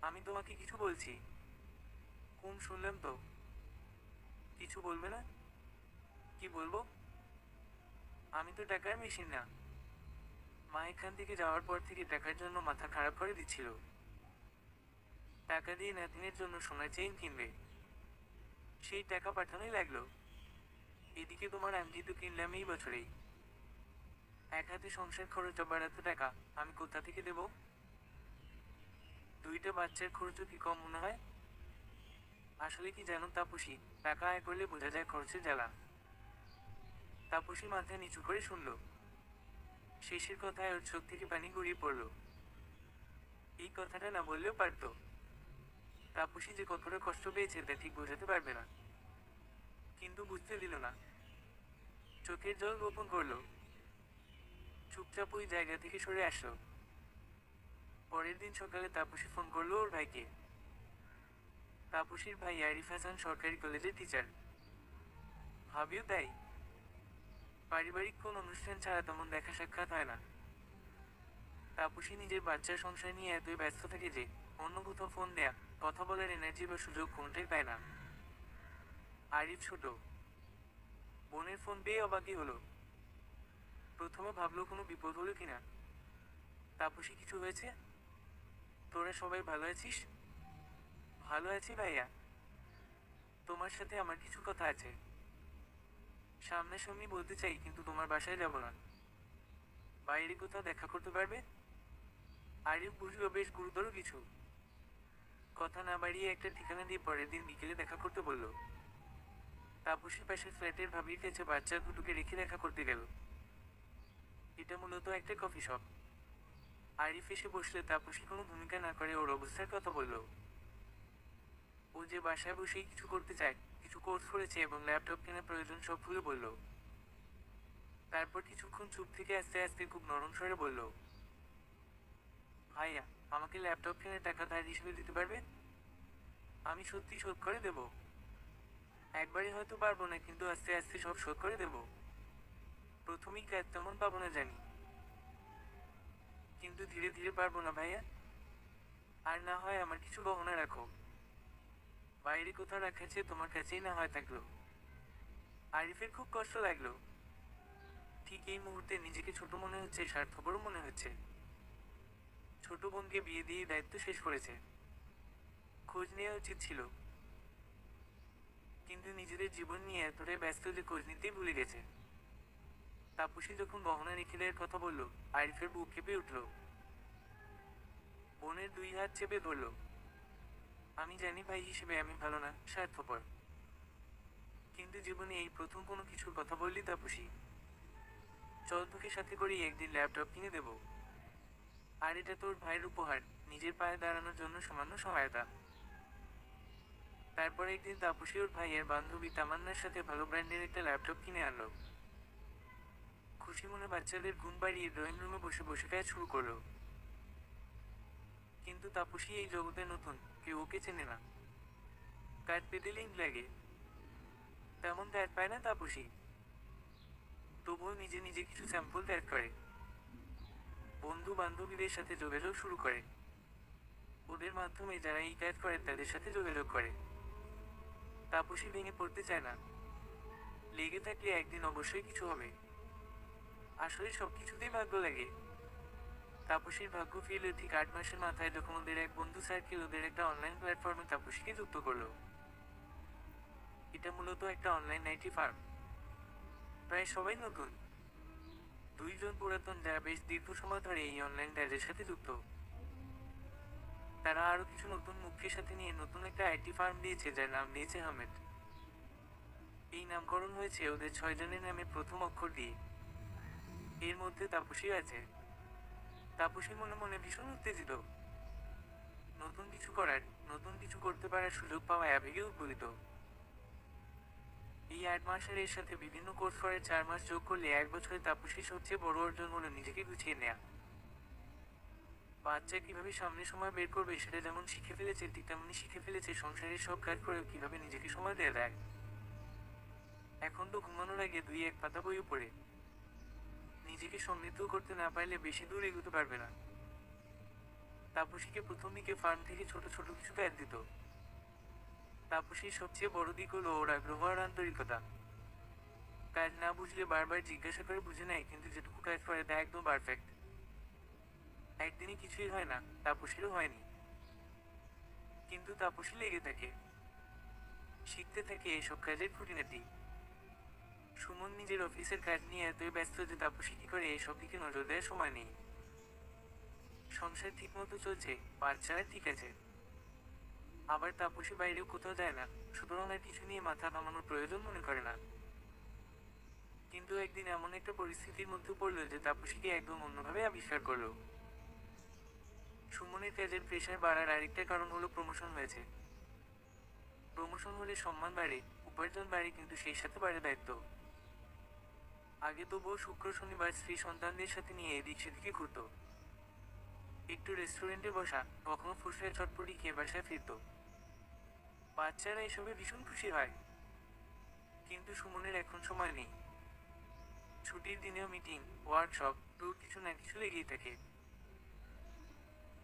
আমি তোমাকে কিছু বলছি। শুনলাম তো। কিছু বলবে না? কি বলবো? আমি তো টাকার মেশিন না। মা এখান থেকে যাওয়ার পর থেকে টাকার জন্য মাথা খারাপ করে দিচ্ছিল। টাকা দিয়ে নাতিনের জন্য সোনার চেইন কিনবে, সেই টাকা পাঠানোই লাগলো। এদিকে তোমার আংটি তো কিনলাম এই বছরেই। এক হাতে সংসার খরচ আবার এত টাকা আমি কোথা থেকে দেব? দুইটা বাচ্চার খরচও কি কম মনে হয়? আসলে কি জানো তাপসী, টাকা আয় করলে বোঝা যায় খরচের জ্বালা। তাপসী মাথা নিচু করে শুনল। শেষের কথায় ওর চোখ থেকে পানি গড়িয়ে পড়ল। এই কথাটা না বললেও পারতো। তাপসী যে কতটা কষ্ট পেয়েছে তা ঠিক বোঝাতে পারবে না, কিন্তু বুঝতে দিল না। চোখের জল গোপন করলো, চুপচাপ ওই জায়গা থেকে সরে আসলো। পরের দিন সকালে তাপসী ফোন করলো ওর ভাইকে। তাপসীর ভাই আরিফ হাসান সরকারি কলেজের টিচার। ভাবিও তাই, পারিবারিক কোন অনুষ্ঠান ছাড়া তেমন দেখা সাক্ষাৎ হয় না। তাপসী নিজের বাচ্চার সংসার নিয়ে এতই ব্যস্ত থাকে যে অন্য কোথাও ফোন দেয়া, কথা বলার এনার্জি বা সুযোগ কোনটাই পায় না। আরিফ ছোট, বোনের ফোন পেয়ে অবাকই হলো। প্রথমে ভাবলো কোনো বিপদ হলো কিনা। তাপসী, কিছু হয়েছে? তোরা সবাই ভালো আছিস? ভালো আছি ভাইয়া, তোমার সাথে আমার কিছু কথা আছে। সামনাসামনি বলতে চাই, কিন্তু তোমার বাসায় যাব না। বাইরে কোথাও দেখা করতে পারবে? আরিফ বুঝলো বেশ গুরুতর কিছু। কথা না বাড়িয়ে একটা ঠিকানা দিয়ে পরের দিন বিকেলে দেখা করতে বলল। তাপসীর পাশের ফ্ল্যাটের ভাবির কাছে বাচ্চা দুটোকে রেখে দেখা করতে গেল। এটা মূলত একটা কফি শপ। আরিফ এসে বসলে তাপসী কোনো ভূমিকা না করে ওর অবস্থার কথা বলল। ও যে বাসায় বসেই কিছু করতে চায়, কিছু কোর্স করেছে এবং ল্যাপটপ কেনার প্রয়োজন সব খুলে বলল। তারপর কিছুক্ষণ চুপ থেকে আস্তে আস্তে খুব নরম স্বরে বলল, ভাইয়া, আমাকে ল্যাপটপ কেনার টাকা ধার হিসেবে দিতে পারবে? আমি সত্যি শোধ করে দেব। একবারে হয়তো পারবো না, কিন্তু আস্তে আস্তে সব শোধ করে দেব। প্রথমেই কাজ তেমন পাবো না জানি, কিন্তু ধীরে ধীরে পারবো না ভাইয়া। আর না হয় আমার কিছু গহনা রাখো, বাইরে কোথাও রাখার চেয়ে তোমার কাছেই না হয় থাকলো। আরিফের খুব কষ্ট লাগলো। ঠিক এই মুহূর্তে নিজেকে ছোট মনে হচ্ছে, স্বার্থপর মনে হচ্ছে। ছোট বোনকে বিয়ে দিয়ে দায়িত্ব শেষ করেছে, খোঁজ নেওয়া উচিত ছিল, কিন্তু নিজেদের জীবন নিয়ে এতটাই ব্যস্ত যে খোঁজ নিতেই ভুলে গেছে। তাপসী যখন গহনা রেখে দেওয়ার কথা বলল, আরিফের বুক কেঁপে উঠল। বোনের 2 হাত চেপে ধরল। আমি জানি ভাই হিসেবে আমি ভালো না, স্বার্থপর, কিন্তু জীবনে এই প্রথম কোনো কিছুর কথা বললি তাপসী। চল তোকে সাথে করেই একদিন ল্যাপটপ কিনে দেব। আর এটা তোর ভাইয়ের উপহার, নিজের পায়ে দাঁড়ানোর জন্য সামান্য সহায়তা। তারপর একদিন তাপসী ওর ভাইয়ের বান্ধবী তামান্নার সাথে ভালো ব্র্যান্ডের একটা ল্যাপটপ কিনে আনলো। খুশি মনে বাচ্চাদের ঘুম পাড়িয়ে ড্রয়িং রুমে বসে বসে কাজ শুরু করলো। কিন্তু তাপসী এই জগতে নতুন, কেউ ওকে চেনে না। কাজ পেতে লিঙ্ক লাগে, তেমন কাজ পায় না তাপসী। তবুও নিজে নিজে কিছু স্যাম্পল ত্যাগ করে, বন্ধু বান্ধবীদের সাথে যোগাযোগ শুরু করে। ওদের মাধ্যমে যারা এই কাজ করে তাদের সাথে যোগাযোগ করে। তাপসী ভেঙে পড়তে চায় না। লেগে থাকলে একদিন অবশ্যই কিছু হবে। আসলে সবকিছুতেই ভাগ্য লাগে। তাপসীর ভাগ্য ফিরল ঠিক 8 মাসের মাথায়, যখন ওদের এক বন্ধু সার্কেল ওদের একটা অনলাইন প্ল্যাটফর্মে তাপসীকে যুক্ত করলো। এটা মূলত একটা অনলাইন আইটি ফার্ম। প্রায় সবাই নতুন, দুইজন পুরাতন যারা বেশ দীর্ঘ সময় ধরে এই অনলাইন কাজের সাথে যুক্ত। তারা আরো কিছু নতুন মুখকে সাথে নিয়ে নতুন একটা আইটি ফার্ম দিয়েছে, যার নাম দিয়েছে হামেদ। এই নামকরণ হয়েছে ওদের 6 জনের নামে প্রথম অক্ষর দিয়ে। এর মধ্যে তাপসী আছে। তাপসী মনে মনে ভীষণ উত্তেজিত। নতুন কিছু করার, নতুন কিছু করতে পারার সুযোগ পাওয়া আবেগে উদ্বুলিত। এই 8 মাসের এর সাথে বিভিন্ন কোর্স করে 4 মাস যোগ করলে 1 বছরে তাপসীর সবচেয়ে বড় অর্জন হলো নিজেকে গুছিয়ে নেয়া। বাচ্চা কিভাবে সামনে সময় বের করবে সেটা যেমন শিখে ফেলেছে, ঠিক তেমনি শিখে ফেলেছে সংসারের সব কাজ করে কিভাবে নিজেকে সময় দেয়া যায়। এখন তো ঘুমানোর আগে 2-1 পাতা বইও পড়ে। নিজেকে সমৃদ্ধ করতে না পারলে বেশি দূর এগোতে পারবে না। তাপসীকে প্রথম দিকে ফার্ম থেকে ছোট ছোট কিছু কাজ দিত। তাপসীর সবচেয়ে বড় দিক হলো ওর আগ্রহ আর আন্তরিকতা। কাজ না বুঝলে বারবার জিজ্ঞাসা করে বুঝে নেয়, কিন্তু যেটুকু কাজ করে তা একদম পারফেক্ট। একদিনে কিছুই হয় না, তাপসীরও হয়নি। কিন্তু তাপসী লেগে থাকে, শিখতে থাকে এসব কাজের খুঁটিনাটি। সুমন নিজের অফিসের কাজ নিয়ে এতই ব্যস্ত যে তাপসী কি করে এসব দিকে নজর দেওয়ার সময় নেই। সংসার ঠিক মতো চলছে, বাচ্চারা ঠিক আছে। আবার তাপসী বাইরেও কোথাও যায় না, সুতরাং আর কিছু নিয়ে মাথা ঘামানোর প্রয়োজন মনে করে না। কিন্তু একদিন এমন একটা পরিস্থিতির মধ্যে পড়লো যে তাপসীকে একদম অন্যভাবে আবিষ্কার করলো। সুমনের কাজের প্রেশার বাড়ার আরেকটা কারণ হলো প্রমোশন হয়েছে। প্রমোশন হলে সম্মান বাড়ে, উপার্জন বাড়ে, কিন্তু সেই সাথে বাড়ে দায়িত্ব। আগে তো বউ শুক্র শনিবার স্ত্রী সন্তানদের সাথে নিয়ে এদিক সেদিকে ঘুরত। একটু রেস্টুরেন্টে বসা, কখনো ফুসরে চটপটি খেয়ে বাসায় ফিরত। বাচ্চারা এসবে ভীষণ খুশি হয়। কিন্তু সুমনের এখন সময় নেই। ছুটির দিনেও মিটিং, ওয়ার্কশপ, ট্যুর কিছু না কিছু লেগেই থাকে।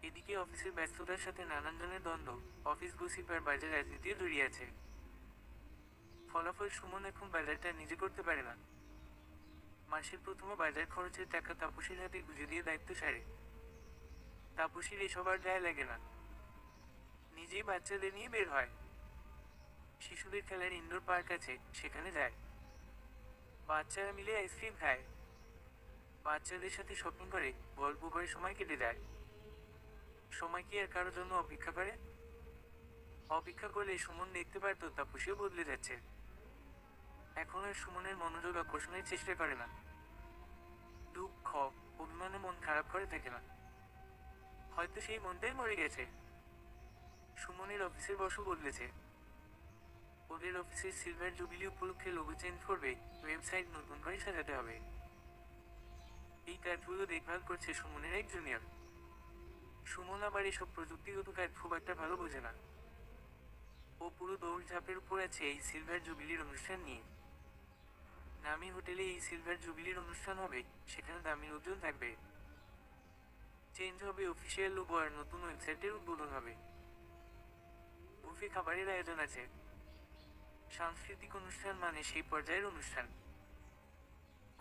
এদিকে অফিসের ব্যস্ততার সাথে নানান জনের দ্বন্দ্ব, অফিস গসিপ আর বাজার রাজনীতিও জড়িয়ে আছে। ফলাফল সুমন এখন বাজারটা নিজে করতে পারে না। মাসের প্রথমে বাজার খরচের টাকা তাপসীর হাতে গুঁজে দিয়ে দায়িত্ব সারে। তাপসীর এসব আর গায়ে লাগে না। নিজেই বাচ্চাদের নিয়ে বের হয়। শিশুদের খেলার ইনডোর পার্ক আছে, সেখানে যায়। বাচ্চারা মিলে আইসক্রিম খায়, বাচ্চাদের সাথে শপিং করে, গল্প করে সময় কেটে যায়। সময় কি আর কারোর জন্য অপেক্ষা করে? অপেক্ষা করলে সুমন দেখতে পারতো তাপসীও বদলে যাচ্ছে। এখন আর সুমনের মনোযোগ আকর্ষণের চেষ্টা করে না। দুঃখ, অভিমানে মন খারাপ করে থাকে না। হয়তো সেই মনটাই মরে গেছে। সুমনের অফিসের বসও বদলেছে। ওদের অফিসের সিলভার জুবিলি উপলক্ষে লোগো চেঞ্জ করবে, ওয়েবসাইট নতুন করে সাজাতে হবে। এই কাজগুলো দেখভাল করছে সুমনের এক জুনিয়র। সুমন আবার এসব প্রযুক্তিগত কাজ খুব একটা ভালো বোঝে না। ও পুরো দৌড়ঝাঁপের উপর আছে এই সিলভার জুবিলির অনুষ্ঠান নিয়ে। নামি হোটেলে এই সিলভার জুবিলির অনুষ্ঠান হবে, সেখানে দামি লোকজন থাকবে। চেঞ্জ হবে অফিসিয়াল লোগো আর নতুন ওয়েবসাইটের উদ্বোধন হবে। বুফে খাবারের আয়োজন আছে। সাংস্কৃতিক অনুষ্ঠান মানে সেই পর্যায়ের অনুষ্ঠান।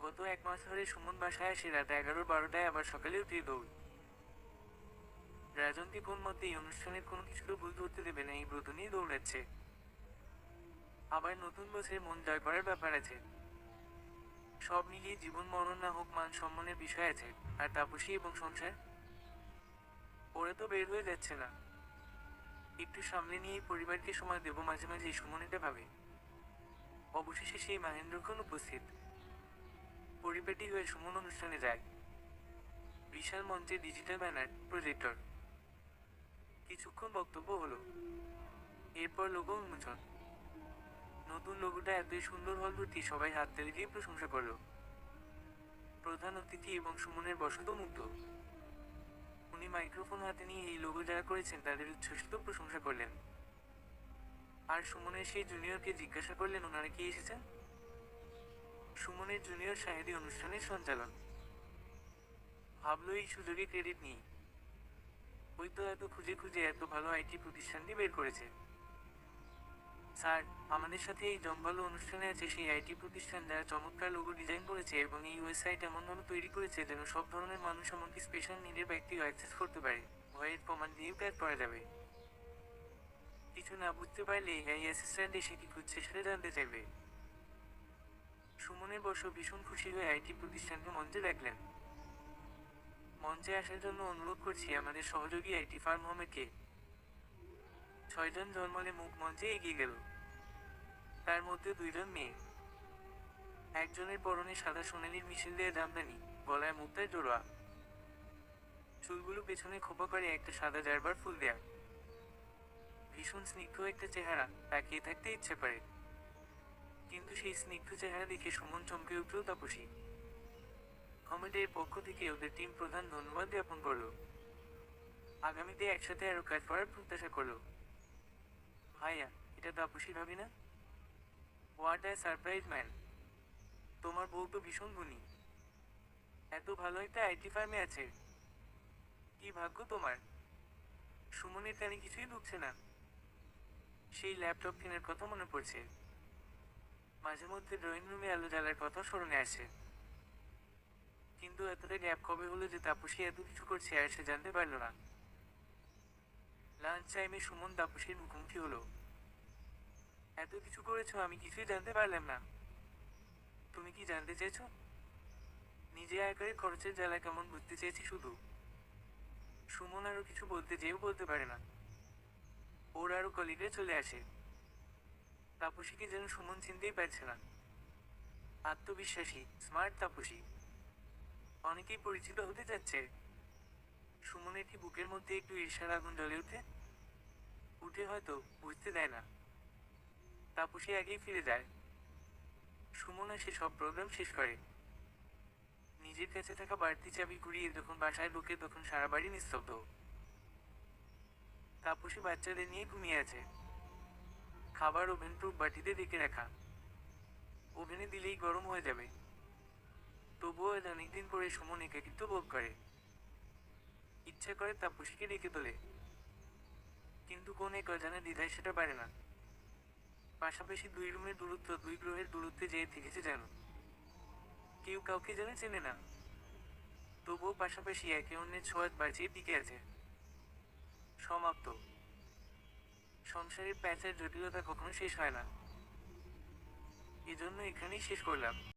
গত 1 মাস ধরে সুমন বাসায় আসে রাত 11-12টায়, আবার সকালে উঠে দৌড়। রাজনকে কোন মতে এই অনুষ্ঠানের কোনো কিছুকে ভুল ধরতে দেবে না, এই ব্রত নিয়ে দৌড়াচ্ছে। আবার নতুন বছরে মন জয় করার ব্যাপার আছে। সব মিলিয়ে জীবন মরণ না হোক মান সম্মানের বিষয় আছে। আর তাপসী এবং সংসার, ওরা তো বের হয়ে যাচ্ছে না। একটু সামনে নিয়েই পরিবারকে সময় দেব মাঝে মাঝে, সুমন এটা ভাবে। অবশেষে সেই মহেন্দ্রক্ষণ উপস্থিত। পরিপাটি হয়ে সুমন অনুষ্ঠানে যায়। বিশাল মঞ্চে ডিজিটাল ব্যানার, প্রজেক্টর। কিছুক্ষণ বক্তব্য হলো, এরপর লোগো উন্মোচন। নতুন লোগোটা এতই সুন্দর হল ভর্তি, সবাই হাততালি দিয়ে প্রশংসা করলো। প্রধান অতিথি এবং সুমনের বসত মুগ্ধ। উনি মাইক্রোফোন হাতে নিয়ে এই লোগো যারা করেছেন তাদের উচ্ছ্বসিত প্রশংসা করলেন। আর সুমনের সেই জুনিয়রকে জিজ্ঞাসা করলেন ওনারা কি এসেছেন। সুমনের জুনিয়র শাহেদি অনুষ্ঠানের সঞ্চালন। ভাবলো এই সুযোগে ক্রেডিট নিই। ওই তো এত খুঁজে খুঁজে এত ভালো আইটি প্রতিষ্ঠানটি বের করেছে। স্যার, আমাদের সাথে এই জমকালো অনুষ্ঠানে আছে সেই আইটি প্রতিষ্ঠান যারা চমৎকার লোগো ডিজাইন করেছে এবং এই ওয়েবসাইট এমনভাবে তৈরি করেছে যেন সব ধরনের মানুষ এমনকি স্পেশাল নিডের ব্যক্তিও অ্যাক্সেস করতে পারে। ভয়ের প্রমাণ দিয়েও কাজ করা যাবে। কিছু না বুঝতে পারলে এই অ্যাসিস্ট্যান্ট এসে কি খুঁজছে সেটা জানতে চাইবে। সুমনের বর্ষ ভীষণ খুশি হয়ে আইটি প্রতিষ্ঠানকে মঞ্চে ডাকলেন। মঞ্চে আসার জন্য অনুরোধ করছি আমাদের সহযোগী আইটি ফার্ম হোমেকে। 6 জন জন্মলে মুখ মঞ্চে এগিয়ে গেল। তার মধ্যে 2 জন মেয়ে। একজনের পরনে সাদা সোনালির মিশেল দেয়া জামদানি, গলায় মুক্তায় জোড়া, চুলগুলো পেছনে খোপা করে একটা সাদা জারবার ফুল দেয়া। ভীষণ স্নিগ্ধ একটা চেহারা, তাকিয়ে থাকতে ইচ্ছে করে। কিন্তু সেই স্নিগ্ধ চেহারা দেখে সুমন চমকে উঠল তাপসী। কমিটির পক্ষ থেকে ওদের টিম প্রধান ধন্যবাদ জ্ঞাপন করলো। আগামীতে একসাথে আরো কাজ করার প্রত্যাশা করলো। ভাইয়া, এটা তাপসী ভাবি না? What a surprise man! তোমার বউ তো ভীষণ গুণী। এত ভালো একটা আইটি ফার্মে আছে। কি ভাগ্য তোমার। সুমনের কানে কিছুই ঢুকছে না। সেই ল্যাপটপ কেনার কথা মনে পড়ছে। মাঝে মধ্যে ড্রয়িং রুমে আলো জ্বালার কথা স্মরণে আসে। কিন্তু এতটা গ্যাপ কবে হলো যে তাপসী এত কিছু করছে আর সে জানতে পারল না। লাঞ্চ টাইমে সুমন তাপসীর মুখোমুখি হলো। এত কিছু করেছো, আমি কিছুই জানতে পারলাম না। তুমি কি জানতে চেয়েছো? নিজে আয়করের খরচের জ্বালা কেমন বুঝতে চেয়েছি শুধু। সুমন আরো কিছু বলতে যেও বলতে পারে না। ওর আরো কলিগে চলে আসে। তাপসীকে যেন সুমন চিনতেই পারছে না। আত্মবিশ্বাসী, স্মার্ট তাপসী। অনেকেই পরিচিত হতে যাচ্ছে। সুমনের কি বুকের মধ্যে একটু ঈর্ষার আগুন জ্বলে উঠে? উঠে হয়তো, বুঝতে দেয় না। তাপসী আগেই ফিরে যায়। সুমন এসে সব প্রোগ্রাম শেষ করে। নিজের কাছে থাকা বাড়তি চাবি ঘুরিয়ে যখন বাসায় ঢোকে তখন সারা বাড়ি নিস্তব্ধ। তাপসী বাচ্চাদের নিয়ে ঘুমিয়ে আছে। খাবার ওভেন প্রুফ বাটিতে রেখে রাখা। ওভেনে দিলেই গরম হয়ে যাবে। তবুও আজ অনেকদিন পরে সুমন একাকিত্ব বোধ করে। ইচ্ছা করে তাপসীকে ডেকে তোলে। কিন্তু কোন এক অজানা দ্বিধায় সেটা পারে না। পাশাপাশি 2 রুমের দূরত্ব 2 গ্রহের দূরত্বে যেয়ে থেকেছে যেন। কেউ কাউকে যেন চেনে না। তবুও পাশাপাশি একে অন্যের ছোঁয়াচ বাঁচিয়ে টিকে আছে। সমাপ্ত। সংসারের প্যাঁচার জটিলতা কখনো শেষ হয় না। এজন্য এখানেই শেষ করলাম।